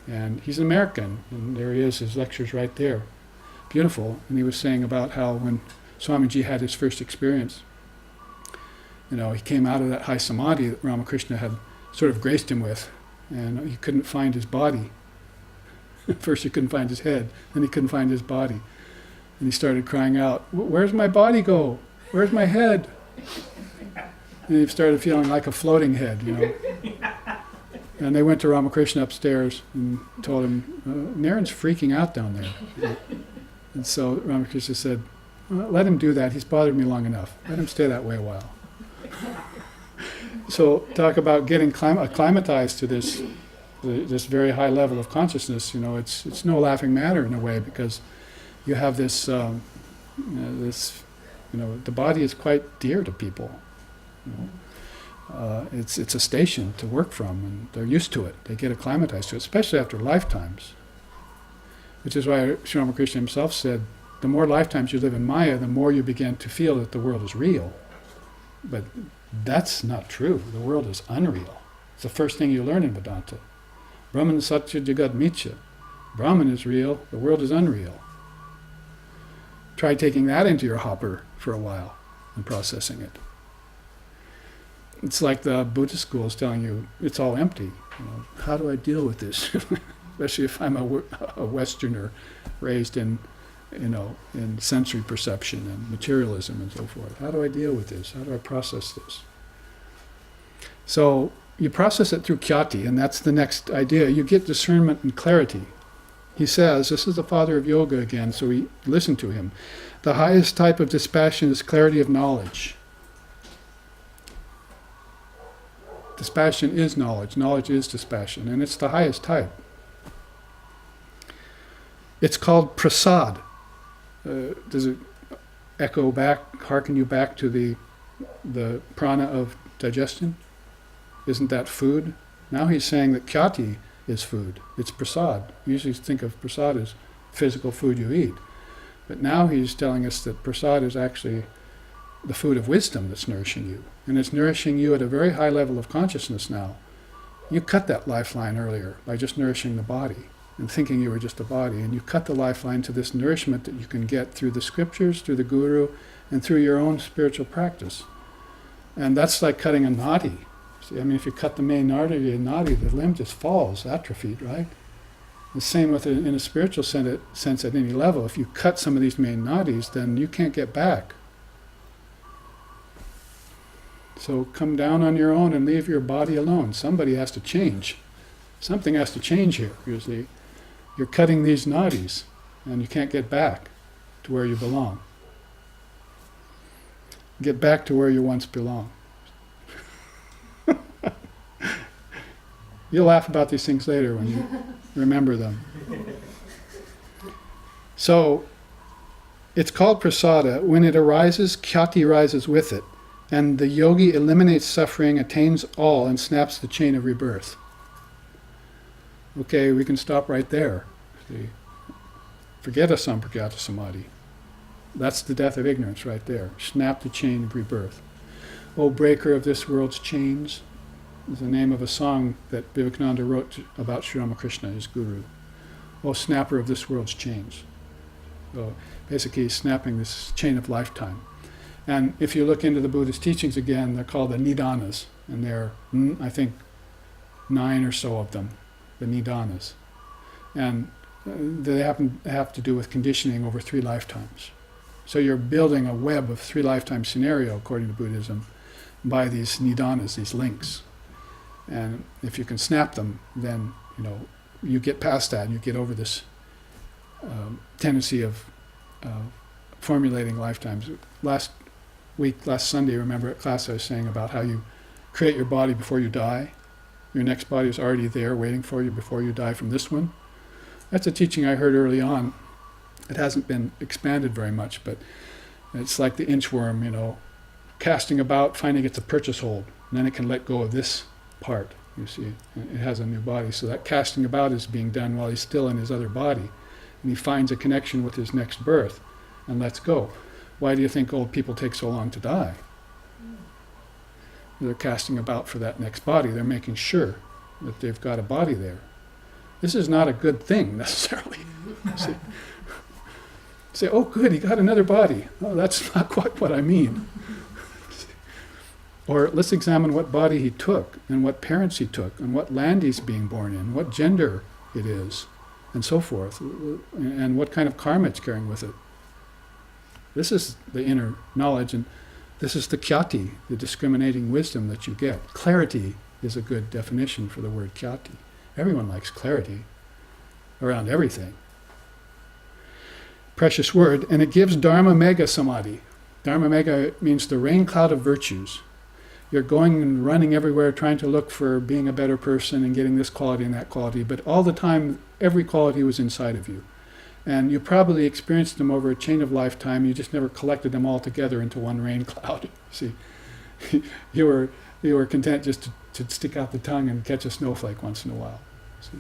And he's an American, and there he is, his lecture's right there. Beautiful. And he was saying about how when Swamiji had his first experience, he came out of that high samadhi that Ramakrishna had sort of graced him with, and he couldn't find his body. First he couldn't find his head, then he couldn't find his body. And he started crying out, where's my body go? Where's my head? And he started feeling like a floating head, And they went to Ramakrishna upstairs and told him, Naren's freaking out down there. And so Ramakrishna said, well, let him do that. He's bothered me long enough. Let him stay that way a while. So talk about getting acclimatized to this very high level of consciousness. It's no laughing matter in a way, because you have this the body is quite dear to people. It's a station to work from, and they're used to it. They get acclimatized to it, especially after lifetimes. Which is why Sri Ramakrishna himself said, the more lifetimes you live in Maya, the more you begin to feel that the world is real. But that's not true. The world is unreal. It's the first thing you learn in Vedanta. Brahman Satya Jagat Mithya. Brahman is real, the world is unreal. Try taking that into your hopper for a while and processing it. It's like the Buddhist school is telling you it's all empty. How do I deal with this? Especially if I'm a Westerner raised in sensory perception and materialism and so forth. How do I deal with this? How do I process this? So you process it through khyati, and that's the next idea. You get discernment and clarity. He says, this is the father of yoga again, so we listen to him. The highest type of dispassion is clarity of knowledge. Dispassion is knowledge. Knowledge is dispassion, and it's the highest type. It's called prasad. Does it echo back, hearken you back to the prana of digestion? Isn't that food? Now he's saying that khyati is food. It's prasad. We usually think of prasad as physical food you eat. But now he's telling us that prasad is actually the food of wisdom that's nourishing you. And it's nourishing you at a very high level of consciousness now. You cut that lifeline earlier by just nourishing the body and thinking you were just a body. And you cut the lifeline to this nourishment that you can get through the scriptures, through the guru, and through your own spiritual practice. And that's like cutting a nadi. See, I mean, if you cut the main artery and nadi, the limb just falls, atrophied, right? The same with it in a spiritual sense at any level. If you cut some of these main nadis, then you can't get back. So come down on your own and leave your body alone. Somebody has to change. Something has to change here. Usually, you're cutting these nadis, and you can't get back to where you belong. Get back to where you once belonged. You'll laugh about these things later when you remember them. So, it's called prasada. When it arises, khyati rises with it. And the yogi eliminates suffering, attains all, and snaps the chain of rebirth. Okay, we can stop right there. See? Forget asampragyata samadhi. That's the death of ignorance right there. Snap the chain of rebirth. O breaker of this world's chains is the name of a song that Vivekananda wrote about Sri Ramakrishna, his guru. O snapper of this world's chains. So basically he's snapping this chain of lifetime. And if you look into the Buddhist teachings again, they're called the nidanas. And there are, I think, 9 or so of them, the nidanas. And they have to do with conditioning over 3 lifetimes. So you're building a web of 3 lifetime scenario, according to Buddhism, by these nidanas, these links. And if you can snap them, then you get past that and you get over this tendency of formulating lifetimes. Last Sunday, remember at class I was saying about how you create your body before you die. Your next body is already there waiting for you before you die from this one. That's a teaching I heard early on. It hasn't been expanded very much, but it's like the inchworm, casting about, finding it's a purchase hold, and then it can let go of this part, you see. It has a new body, so that casting about is being done while he's still in his other body, and he finds a connection with his next birth and lets go. Why do you think old people take so long to die? They're casting about for that next body. They're making sure that they've got a body there. This is not a good thing, necessarily. Say, oh good, he got another body. Oh, that's not quite what I mean. Or let's examine what body he took, and what parents he took, and what land he's being born in, what gender it is, and so forth, and what kind of karma it's carrying with it. This is the inner knowledge, and this is the khyati, the discriminating wisdom that you get. Clarity is a good definition for the word khyati. Everyone likes clarity around everything. Precious word, and it gives dharma mega samadhi. Dharma mega means the rain cloud of virtues. You're going and running everywhere trying to look for being a better person and getting this quality and that quality, but all the time every quality was inside of you. And you probably experienced them over a chain of lifetime. You just never collected them all together into one rain cloud. See, you were content just to stick out the tongue and catch a snowflake once in a while, see,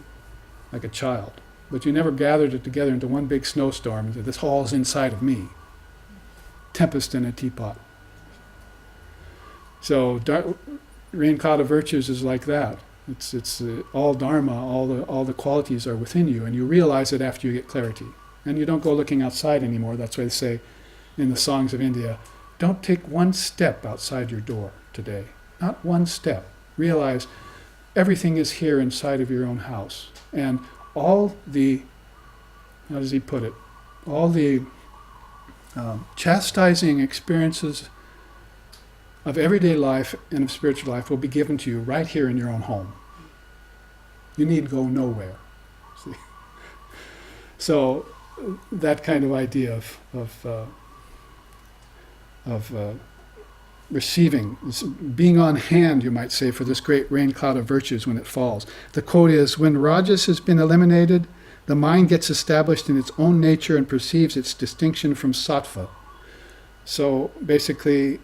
like a child. But you never gathered it together into one big snowstorm and said, this all is inside of me. Tempest in a teapot. So rain cloud of virtues is like that. It's all dharma, all the qualities are within you, and you realize it after you get clarity. And you don't go looking outside anymore. That's why they say in the songs of India, don't take one step outside your door today. Not one step. Realize everything is here inside of your own house. And all the, how does he put it, all the chastising experiences of everyday life and of spiritual life will be given to you right here in your own home. You need go nowhere. See? So that kind of idea of receiving, being on hand, you might say, for this great rain cloud of virtues when it falls. The quote is, when rajas has been eliminated, the mind gets established in its own nature and perceives its distinction from sattva. So basically,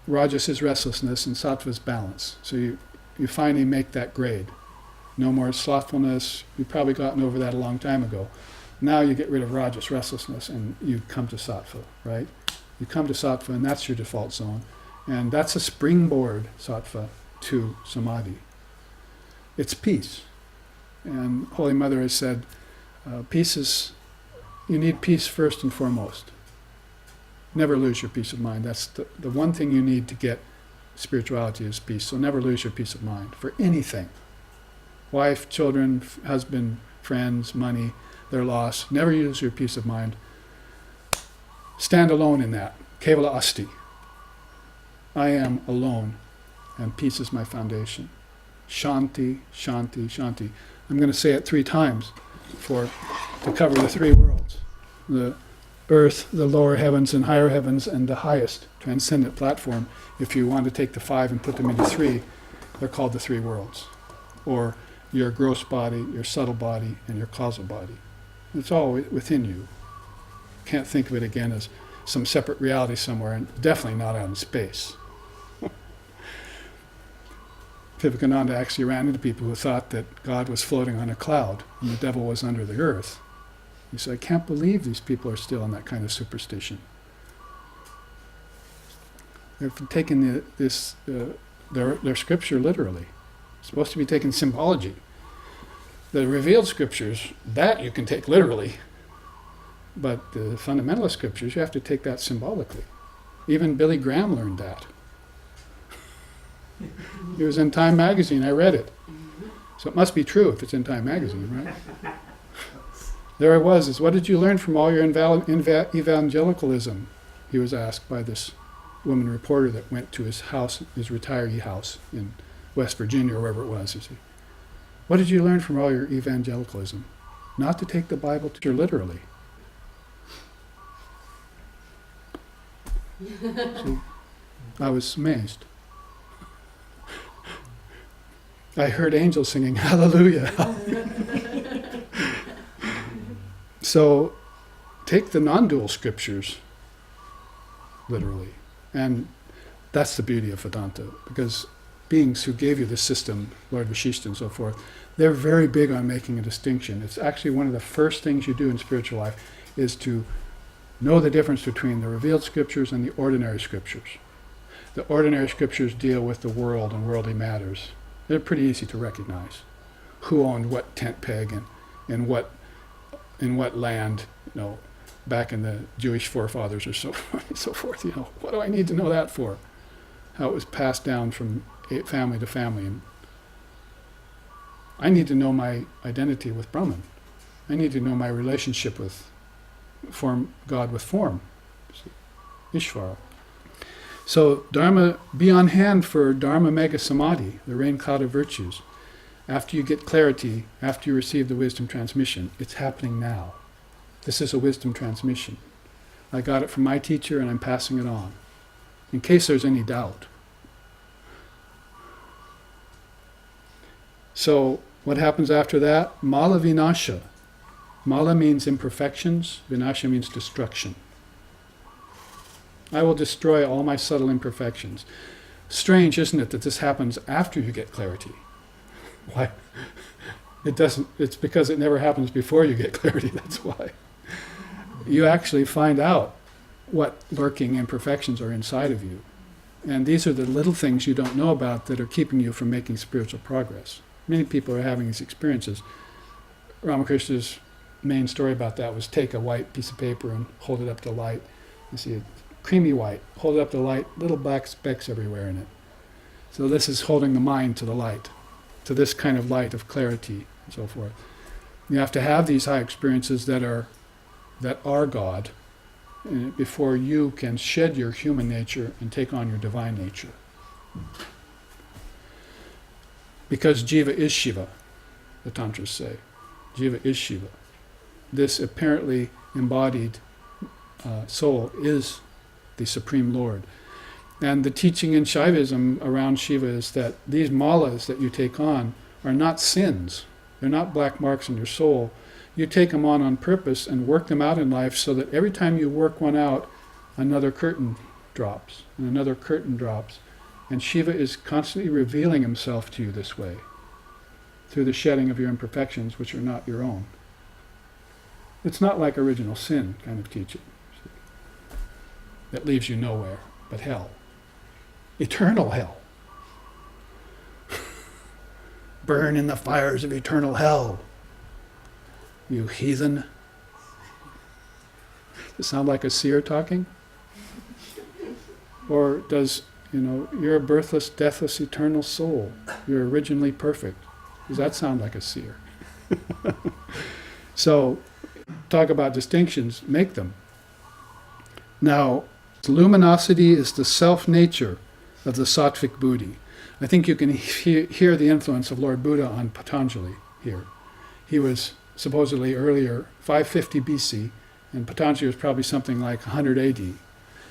rajas is restlessness and sattva is balance. So you finally make that grade. No more slothfulness. You've probably gotten over that a long time ago. Now you get rid of rajas, restlessness, and you come to sattva, right? You come to sattva, and that's your default zone. And that's a springboard, sattva, to samadhi. It's peace. And Holy Mother has said, you need peace first and foremost. Never lose your peace of mind. That's the one thing you need to get spirituality is peace. So never lose your peace of mind for anything. Wife, children, husband, friends, money, their loss. Never lose your peace of mind. Stand alone in that. Kaivalya asti. I am alone, and peace is my foundation. Shanti, shanti, shanti. I'm going to say it 3 times to cover the 3 worlds. The earth, the lower heavens and higher heavens, and the highest transcendent platform. If you want to take the 5 and put them into 3, they're called the 3 worlds. Or your gross body, your subtle body, and your causal body. It's all within you. Can't think of it again as some separate reality somewhere, and definitely not out in space. Vivekananda actually ran into people who thought that God was floating on a cloud and the devil was under the earth. He said, I can't believe these people are still in that kind of superstition. They've taken their scripture literally. It's supposed to be taken symbology. The revealed scriptures, that you can take literally. But the fundamentalist scriptures, you have to take that symbolically. Even Billy Graham learned that. It was in Time magazine, I read it. So it must be true if it's in Time magazine, right? There I was, what did you learn from all your evangelicalism? He was asked by this woman reporter that went to his house, his retiree house in West Virginia or wherever it was. You see, what did you learn from all your evangelicalism? Not to take the Bible literally. See, I was amazed. I heard angels singing, hallelujah. So take the non-dual scriptures literally. And that's the beauty of Vedanta, because beings who gave you the system, Lord Vashishta and so forth, they're very big on making a distinction. It's actually one of the first things you do in spiritual life is to know the difference between the revealed scriptures and the ordinary scriptures. The ordinary scriptures deal with the world and worldly matters. They're pretty easy to recognize. Who owned what tent peg and in what land, back in the Jewish forefathers or so forth. What do I need to know that for? How it was passed down from family to family. And I need to know my identity with Brahman. I need to know my relationship with God with form, Ishvara. So Dharma, be on hand for Dharma Mega Samadhi, the rain cloud of virtues. After you get clarity, after you receive the wisdom transmission, it's happening now. This is a wisdom transmission. I got it from my teacher and I'm passing it on, in case there's any doubt. So what happens after that? Mala Vinasha. Mala means imperfections, Vinasha means destruction. I will destroy all my subtle imperfections. Strange, isn't it, that this happens after you get clarity? Why? It doesn't. It's because it never happens before you get clarity, that's why. You actually find out what lurking imperfections are inside of you. And these are the little things you don't know about that are keeping you from making spiritual progress. Many people are having these experiences. Ramakrishna's main story about that was take a white piece of paper and hold it up to light. You see it, creamy white, hold it up to light, little black specks everywhere in it. So this is holding the mind to the light, to this kind of light of clarity and so forth. You have to have these high experiences that are God before you can shed your human nature and take on your divine nature. Because Jiva is Shiva, the Tantras say. Jiva is Shiva. This apparently embodied soul is the Supreme Lord. And the teaching in Shaivism around Shiva is that these malas that you take on are not sins. They're not black marks in your soul. You take them on purpose and work them out in life so that every time you work one out, another curtain drops, and another curtain drops. And Shiva is constantly revealing himself to you this way, through the shedding of your imperfections, which are not your own. It's not like original sin kind of teaching that leaves you nowhere but hell. Eternal hell. burn in the fires of eternal hell. You heathen. Does it sound like a seer talking? Or does, you're a birthless, deathless, eternal soul. You're originally perfect. Does that sound like a seer? So, talk about distinctions, make them. Now, luminosity is the self-nature of the sattvic buddhi. I think you can hear the influence of Lord Buddha on Patanjali here. He was supposedly earlier, 550 BC, and Patanjali was probably something like 100 AD.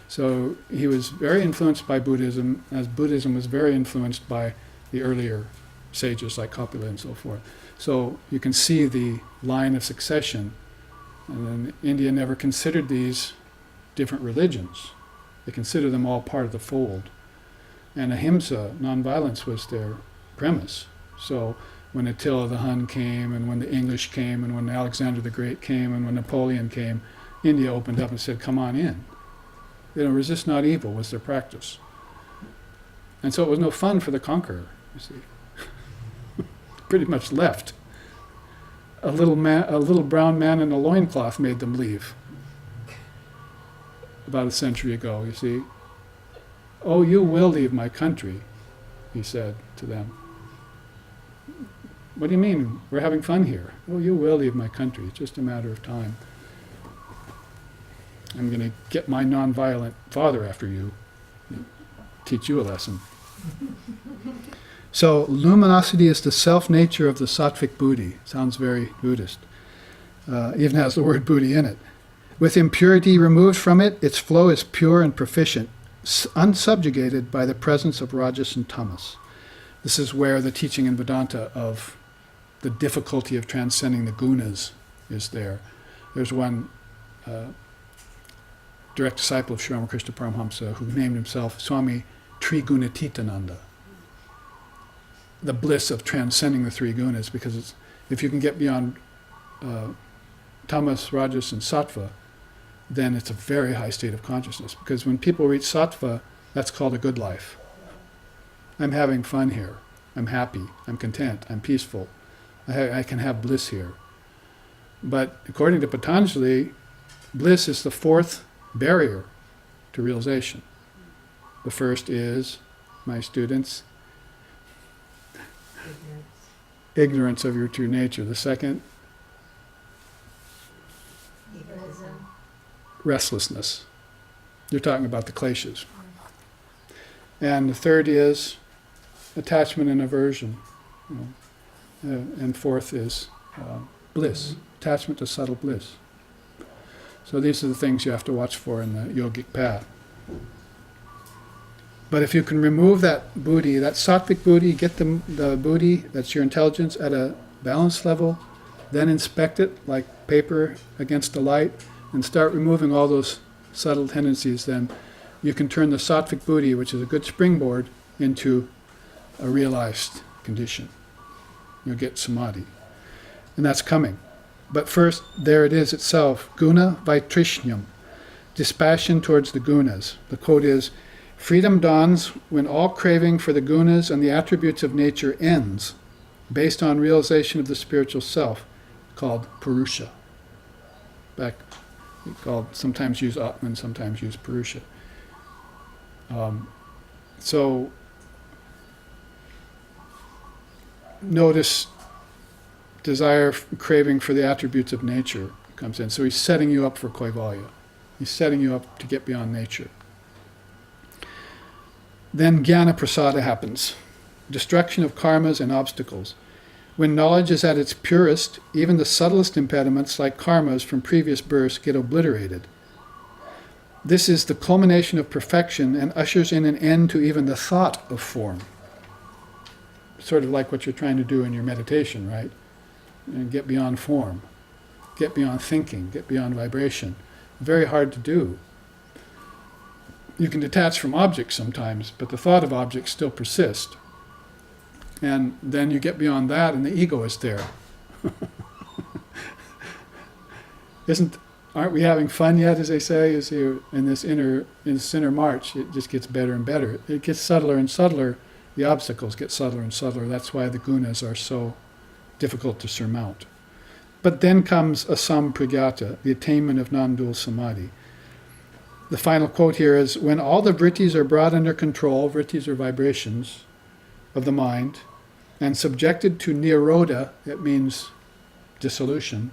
So he was very influenced by Buddhism, as Buddhism was very influenced by the earlier sages like Kapila and so forth. So you can see the line of succession. And then India never considered these different religions. They considered them all part of the fold. And ahimsa, nonviolence, was their premise. So when Attila the Hun came, and when the English came, and when Alexander the Great came, and when Napoleon came, India opened up and said, come on in. Resist not evil was their practice. And so it was no fun for the conqueror, you see. Pretty much left. A little brown man in a loincloth made them leave. About a century ago, you see. Oh, you will leave my country, he said to them. What do you mean? We're having fun here. Oh, you will leave my country. It's just a matter of time. I'm going to get my nonviolent father after you, teach you a lesson. So, luminosity is the self-nature of the sattvic buddhi. Sounds very Buddhist. Even has the word buddhi in it. With impurity removed from it, its flow is pure and proficient, unsubjugated by the presence of rajas and tamas. This is where the teaching in Vedanta of the difficulty of transcending the gunas is there. There's one direct disciple of Sri Ramakrishna Paramhamsa who named himself Swami Trigunatitananda. The bliss of transcending the three gunas, because if you can get beyond tamas, rajas, and sattva, then it's a very high state of consciousness. Because when people reach sattva, that's called a good life. I'm having fun here. I'm happy. I'm content. I'm peaceful. I can have bliss here. But according to Patanjali, bliss is the fourth barrier to realization. The first is, my students, ignorance of your true nature. The second, restlessness. You're talking about the kleshas. And the third is attachment and aversion. And fourth is bliss, attachment to subtle bliss. So these are the things you have to watch for in the yogic path. But if you can remove that buddhi, that sattvic buddhi, get the buddhi, that's your intelligence, at a balanced level, then inspect it like paper against the light, and start removing all those subtle tendencies, then you can turn the sattvic buddhi, which is a good springboard, into a realized condition. You'll get samadhi. And that's coming. But first, there it is itself, guna vaitrishnam, dispassion towards the gunas. The quote is, freedom dawns when all craving for the gunas and the attributes of nature ends, based on realization of the spiritual self, called purusha. Sometimes use atman, sometimes use purusha. So notice desire, craving for the attributes of nature comes in. So he's setting you up for Kaivalya. He's setting you up to get beyond nature. Then jnana prasada happens. Destruction of karmas and obstacles. When knowledge is at its purest, even the subtlest impediments, like karmas from previous births, get obliterated. This is the culmination of perfection and ushers in an end to even the thought of form. Sort of like what you're trying to do in your meditation, right? And get beyond form, get beyond thinking, get beyond vibration. Very hard to do. You can detach from objects sometimes, but the thought of objects still persists. And then you get beyond that and the ego is there. Aren't we having fun yet, as they say, in this inner march? It just gets better and better. It gets subtler and subtler the obstacles get subtler and subtler. That's why the gunas are so difficult to surmount. But then comes asampragyata, the attainment of non-dual samadhi. The final quote here is, when all the vrittis are brought under control, vrittis are vibrations of the mind, and subjected to nirodha, it means dissolution,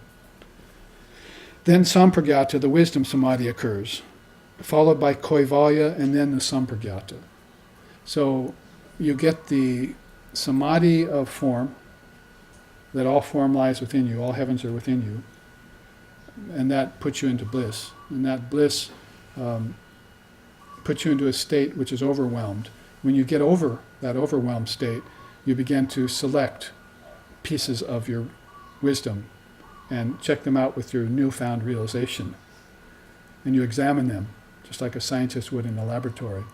then sampragyata, the wisdom samadhi, occurs, followed by Kaivalya and then the sampragyata. So you get the samadhi of form, that all form lies within you, all heavens are within you, and that puts you into bliss. And that bliss puts you into a state which is overwhelmed. When you get over that overwhelmed state, you begin to select pieces of your wisdom and check them out with your newfound realization. And you examine them, just like a scientist would in a laboratory.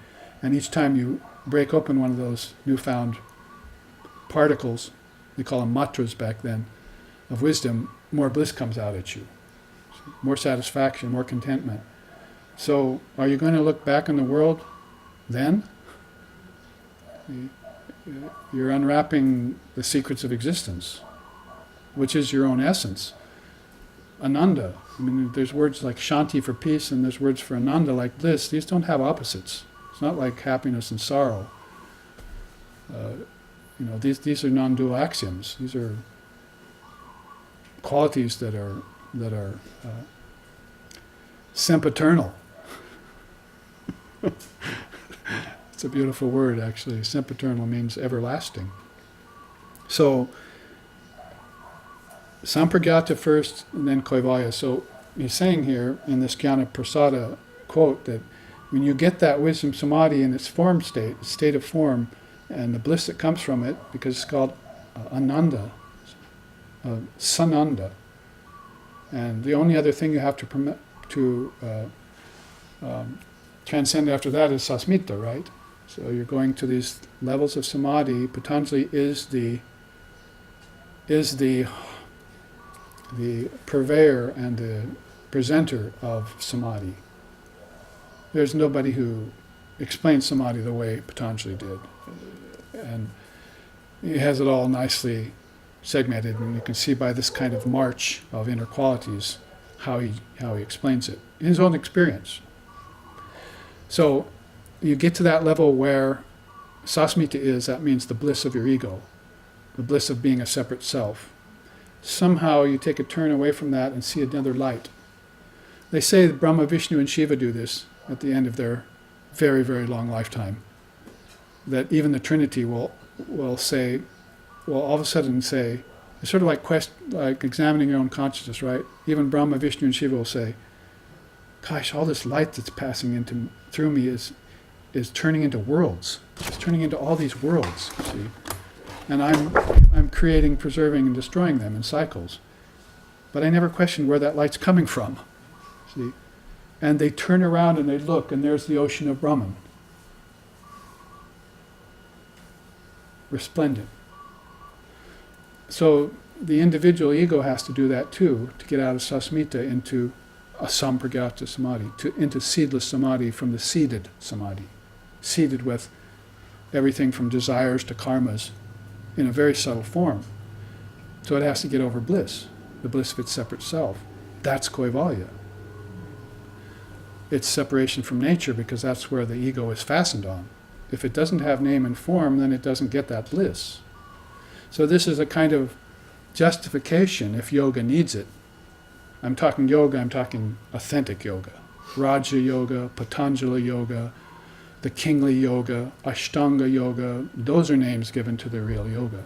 And each time you break open one of those newfound particles, they call them matras back then, of wisdom, more bliss comes out at you. More satisfaction, more contentment. So, are you going to look back on the world then? You're unwrapping the secrets of existence, which is your own essence. Ananda. I mean, there's words like shanti for peace, and there's words for ananda like bliss. These don't have opposites. It's not like happiness and sorrow. These are non-dual axioms. These are qualities that are sempiternal. It's a beautiful word, actually. Sempiternal means everlasting. So, sampragyata first, and then Kaivalya. So he's saying here in this Jnana Prasada quote that when you get that wisdom samadhi in its form state of form, and the bliss that comes from it, because it's called ananda, sananda, and the only other thing you have to transcend after that is sasmita, right? So you're going to these levels of samadhi. Patanjali is the purveyor and the presenter of samadhi. There's nobody who explains samadhi the way Patanjali did. And he has it all nicely segmented, and you can see by this kind of march of inner qualities how he explains it in his own experience. So you get to that level where sasmita is, that means the bliss of your ego, the bliss of being a separate self. Somehow you take a turn away from that and see another light. They say that Brahma, Vishnu, and Shiva do this at the end of their very, very long lifetime. That even the Trinity will say, will all of a sudden say, it's sort of like examining your own consciousness, right? Even Brahma, Vishnu, and Shiva will say, gosh, all this light that's passing through me is turning into worlds. It's turning into all these worlds, see? And I'm creating, preserving, and destroying them in cycles. But I never questioned where that light's coming from, see? And they turn around and they look, and there's the ocean of Brahman. Resplendent. So the individual ego has to do that too, to get out of sasmita into asampragyata samadhi, into seedless samadhi from the seeded samadhi. Seeded with everything from desires to karmas in a very subtle form. So it has to get over bliss, the bliss of its separate self. That's Kaivalya. It's separation from nature, because that's where the ego is fastened on. If it doesn't have name and form, then it doesn't get that bliss. So this is a kind of justification if yoga needs it. I'm talking yoga, I'm talking authentic yoga. Raja Yoga, Patanjali Yoga, the Kingly Yoga, Ashtanga Yoga, those are names given to the real yoga.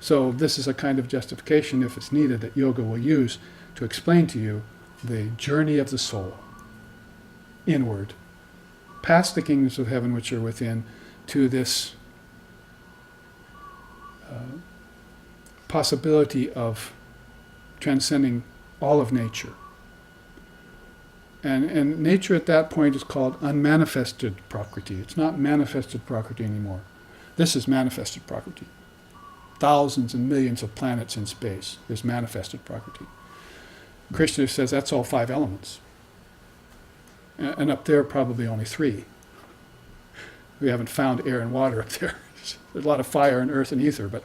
So this is a kind of justification, if it's needed, that yoga will use to explain to you the journey of the soul inward, past the kingdoms of heaven which are within, to this possibility of transcending all of nature. And nature at that point is called unmanifested prakriti. It's not manifested prakriti anymore. This is manifested prakriti. Thousands and millions of planets in space is manifested prakriti. Krishna says that's all 5 elements. And up there probably only 3. We haven't found air and water up there. There's a lot of fire and earth and ether, but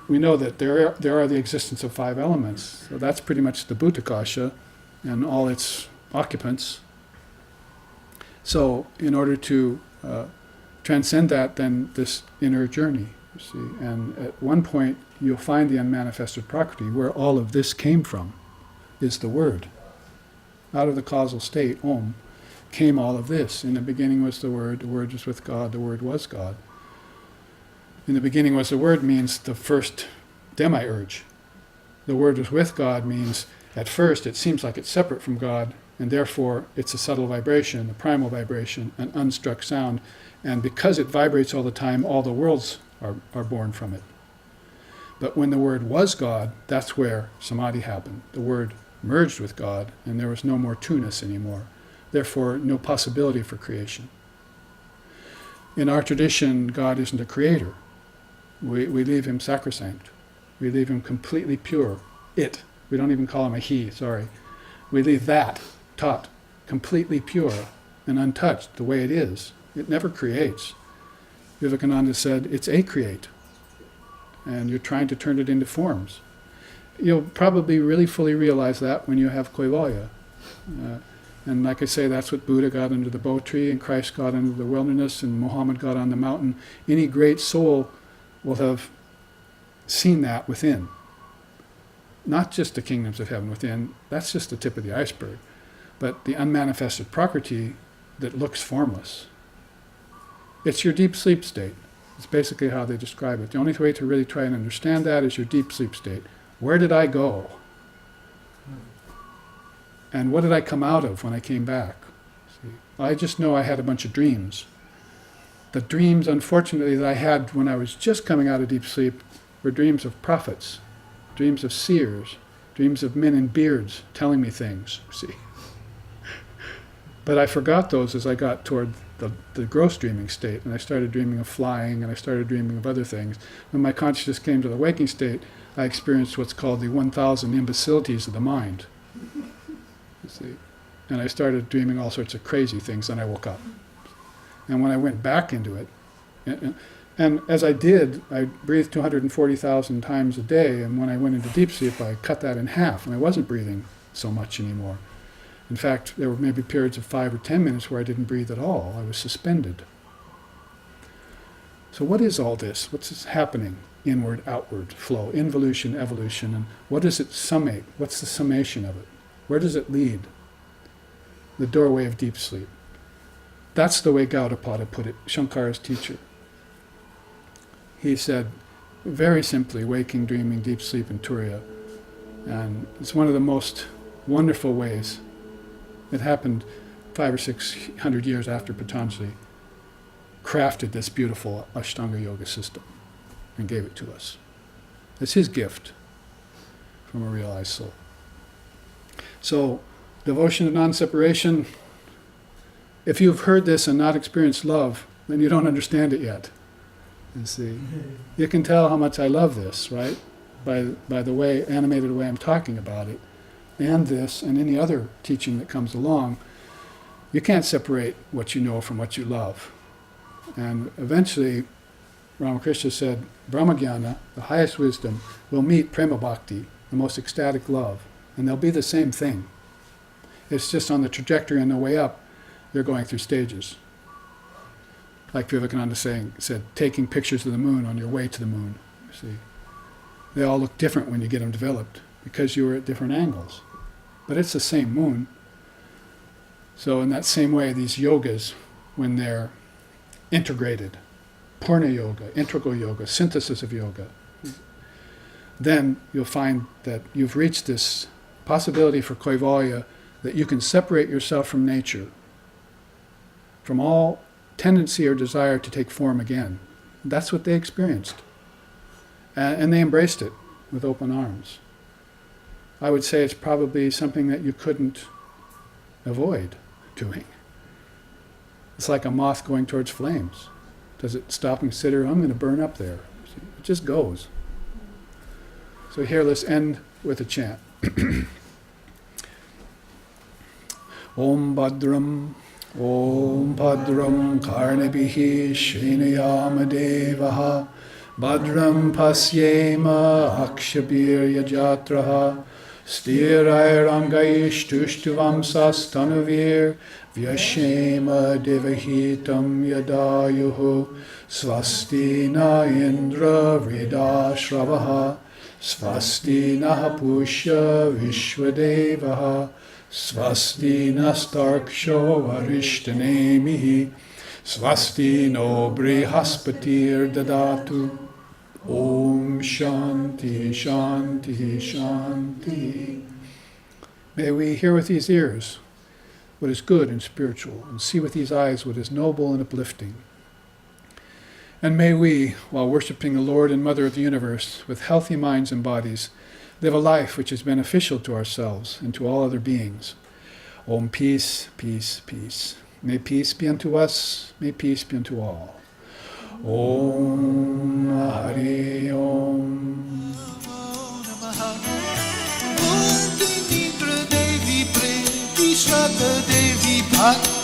we know that there are the existence of 5 elements. So that's pretty much the Bhutakasha and all its occupants. So in order to transcend that, then this inner journey, you see. And at one point, you'll find the unmanifested Prakriti, where all of this came from, is the Word. Out of the causal state, Om, came all of this. In the beginning was the Word was with God, the Word was God. In the beginning was the Word means the first demiurge. The Word was with God means at first it seems like it's separate from God, and therefore it's a subtle vibration, a primal vibration, an unstruck sound. And because it vibrates all the time, all the worlds are born from it. But when the Word was God, that's where Samadhi happened. The Word merged with God, and there was no more two-ness anymore. Therefore, no possibility for creation. In our tradition, God isn't a creator. We leave him sacrosanct. We leave him completely pure. It. We don't even call him a he, sorry. We leave that, Tat, completely pure and untouched the way it is. It never creates. Vivekananda said, it's a-create. And you're trying to turn it into forms. You'll probably really fully realize that when you have Kaivalya. And like I say, that's what Buddha got under the bo tree, and Christ got under the wilderness, and Muhammad got on the mountain. Any great soul will have seen that within. Not just the kingdoms of heaven within, that's just the tip of the iceberg. But the unmanifested Prakriti that looks formless. It's your deep sleep state. It's basically how they describe it. The only way to really try and understand that is your deep sleep state. Where did I go? And what did I come out of when I came back? See, I just know I had a bunch of dreams. The dreams, unfortunately, that I had when I was just coming out of deep sleep were dreams of prophets, dreams of seers, dreams of men in beards telling me things, see. But I forgot those as I got toward the gross dreaming state, and I started dreaming of flying, and I started dreaming of other things. When my consciousness came to the waking state, I experienced what's called the 1,000 imbecilities of the mind. You see? And I started dreaming all sorts of crazy things, and I woke up. And when I went back into it, and as I did, I breathed 240,000 times a day, and when I went into deep sleep, I cut that in half, and I wasn't breathing so much anymore. In fact, there were maybe periods of 5 or 10 minutes where I didn't breathe at all. I was suspended. So what is all this? What's happening? Inward, outward flow, involution, evolution, and what does it summate? What's the summation of it? Where does it lead? The doorway of deep sleep. That's the way Gaudapada put it, Shankara's teacher. He said, very simply, waking, dreaming, deep sleep, and Turiya. And it's one of the most wonderful ways. It happened 500 or 600 years after Patanjali crafted this beautiful Ashtanga yoga system and gave it to us. It's his gift from a realized soul. So, devotion to non-separation, if you've heard this and not experienced love, then you don't understand it yet. You see, you can tell how much I love this, right? By the way, animated way I'm talking about it. And this, and any other teaching that comes along, you can't separate what you know from what you love. And eventually, Ramakrishna said, Brahmagyana, the highest wisdom, will meet Prema Bhakti, the most ecstatic love, and they'll be the same thing. It's just on the trajectory on the way up, they're going through stages. Like Vivekananda said, taking pictures of the moon on your way to the moon. You see, they all look different when you get them developed, because you were at different angles. But it's the same moon. So in that same way, these yogas, when they're integrated, Purna yoga, integral yoga, synthesis of yoga, then you'll find that you've reached this possibility for Kaivalya that you can separate yourself from nature, from all tendency or desire to take form again. That's what they experienced. And they embraced it with open arms. I would say it's probably something that you couldn't avoid doing. It's like a moth going towards flames. Does it stop and consider, I'm going to burn up there? It just goes. So here, let's end with a chant. Om Bhadram Om Bhadram Karnabhihi Shrinayamadevah Bhadram Pasyema Akshabirya Jatraha Sthirairangaistushtuvam sastanuvir Vyashema Devahitam Yadayuhu Swasti na Indra Vridashravaha Swasti na Pusha Vishwadevaha Swasti nastarksho varishtanemihi Swasti no brihaspatir dadatu Om Shanti Shanti Shanti. May we hear with these ears what is good and spiritual, and see with these eyes what is noble and uplifting. And may we, while worshipping the Lord and Mother of the universe, with healthy minds and bodies, live a life which is beneficial to ourselves and to all other beings. Om, peace, peace, peace. May peace be unto us, may peace be unto all. Om Hari Om. Devi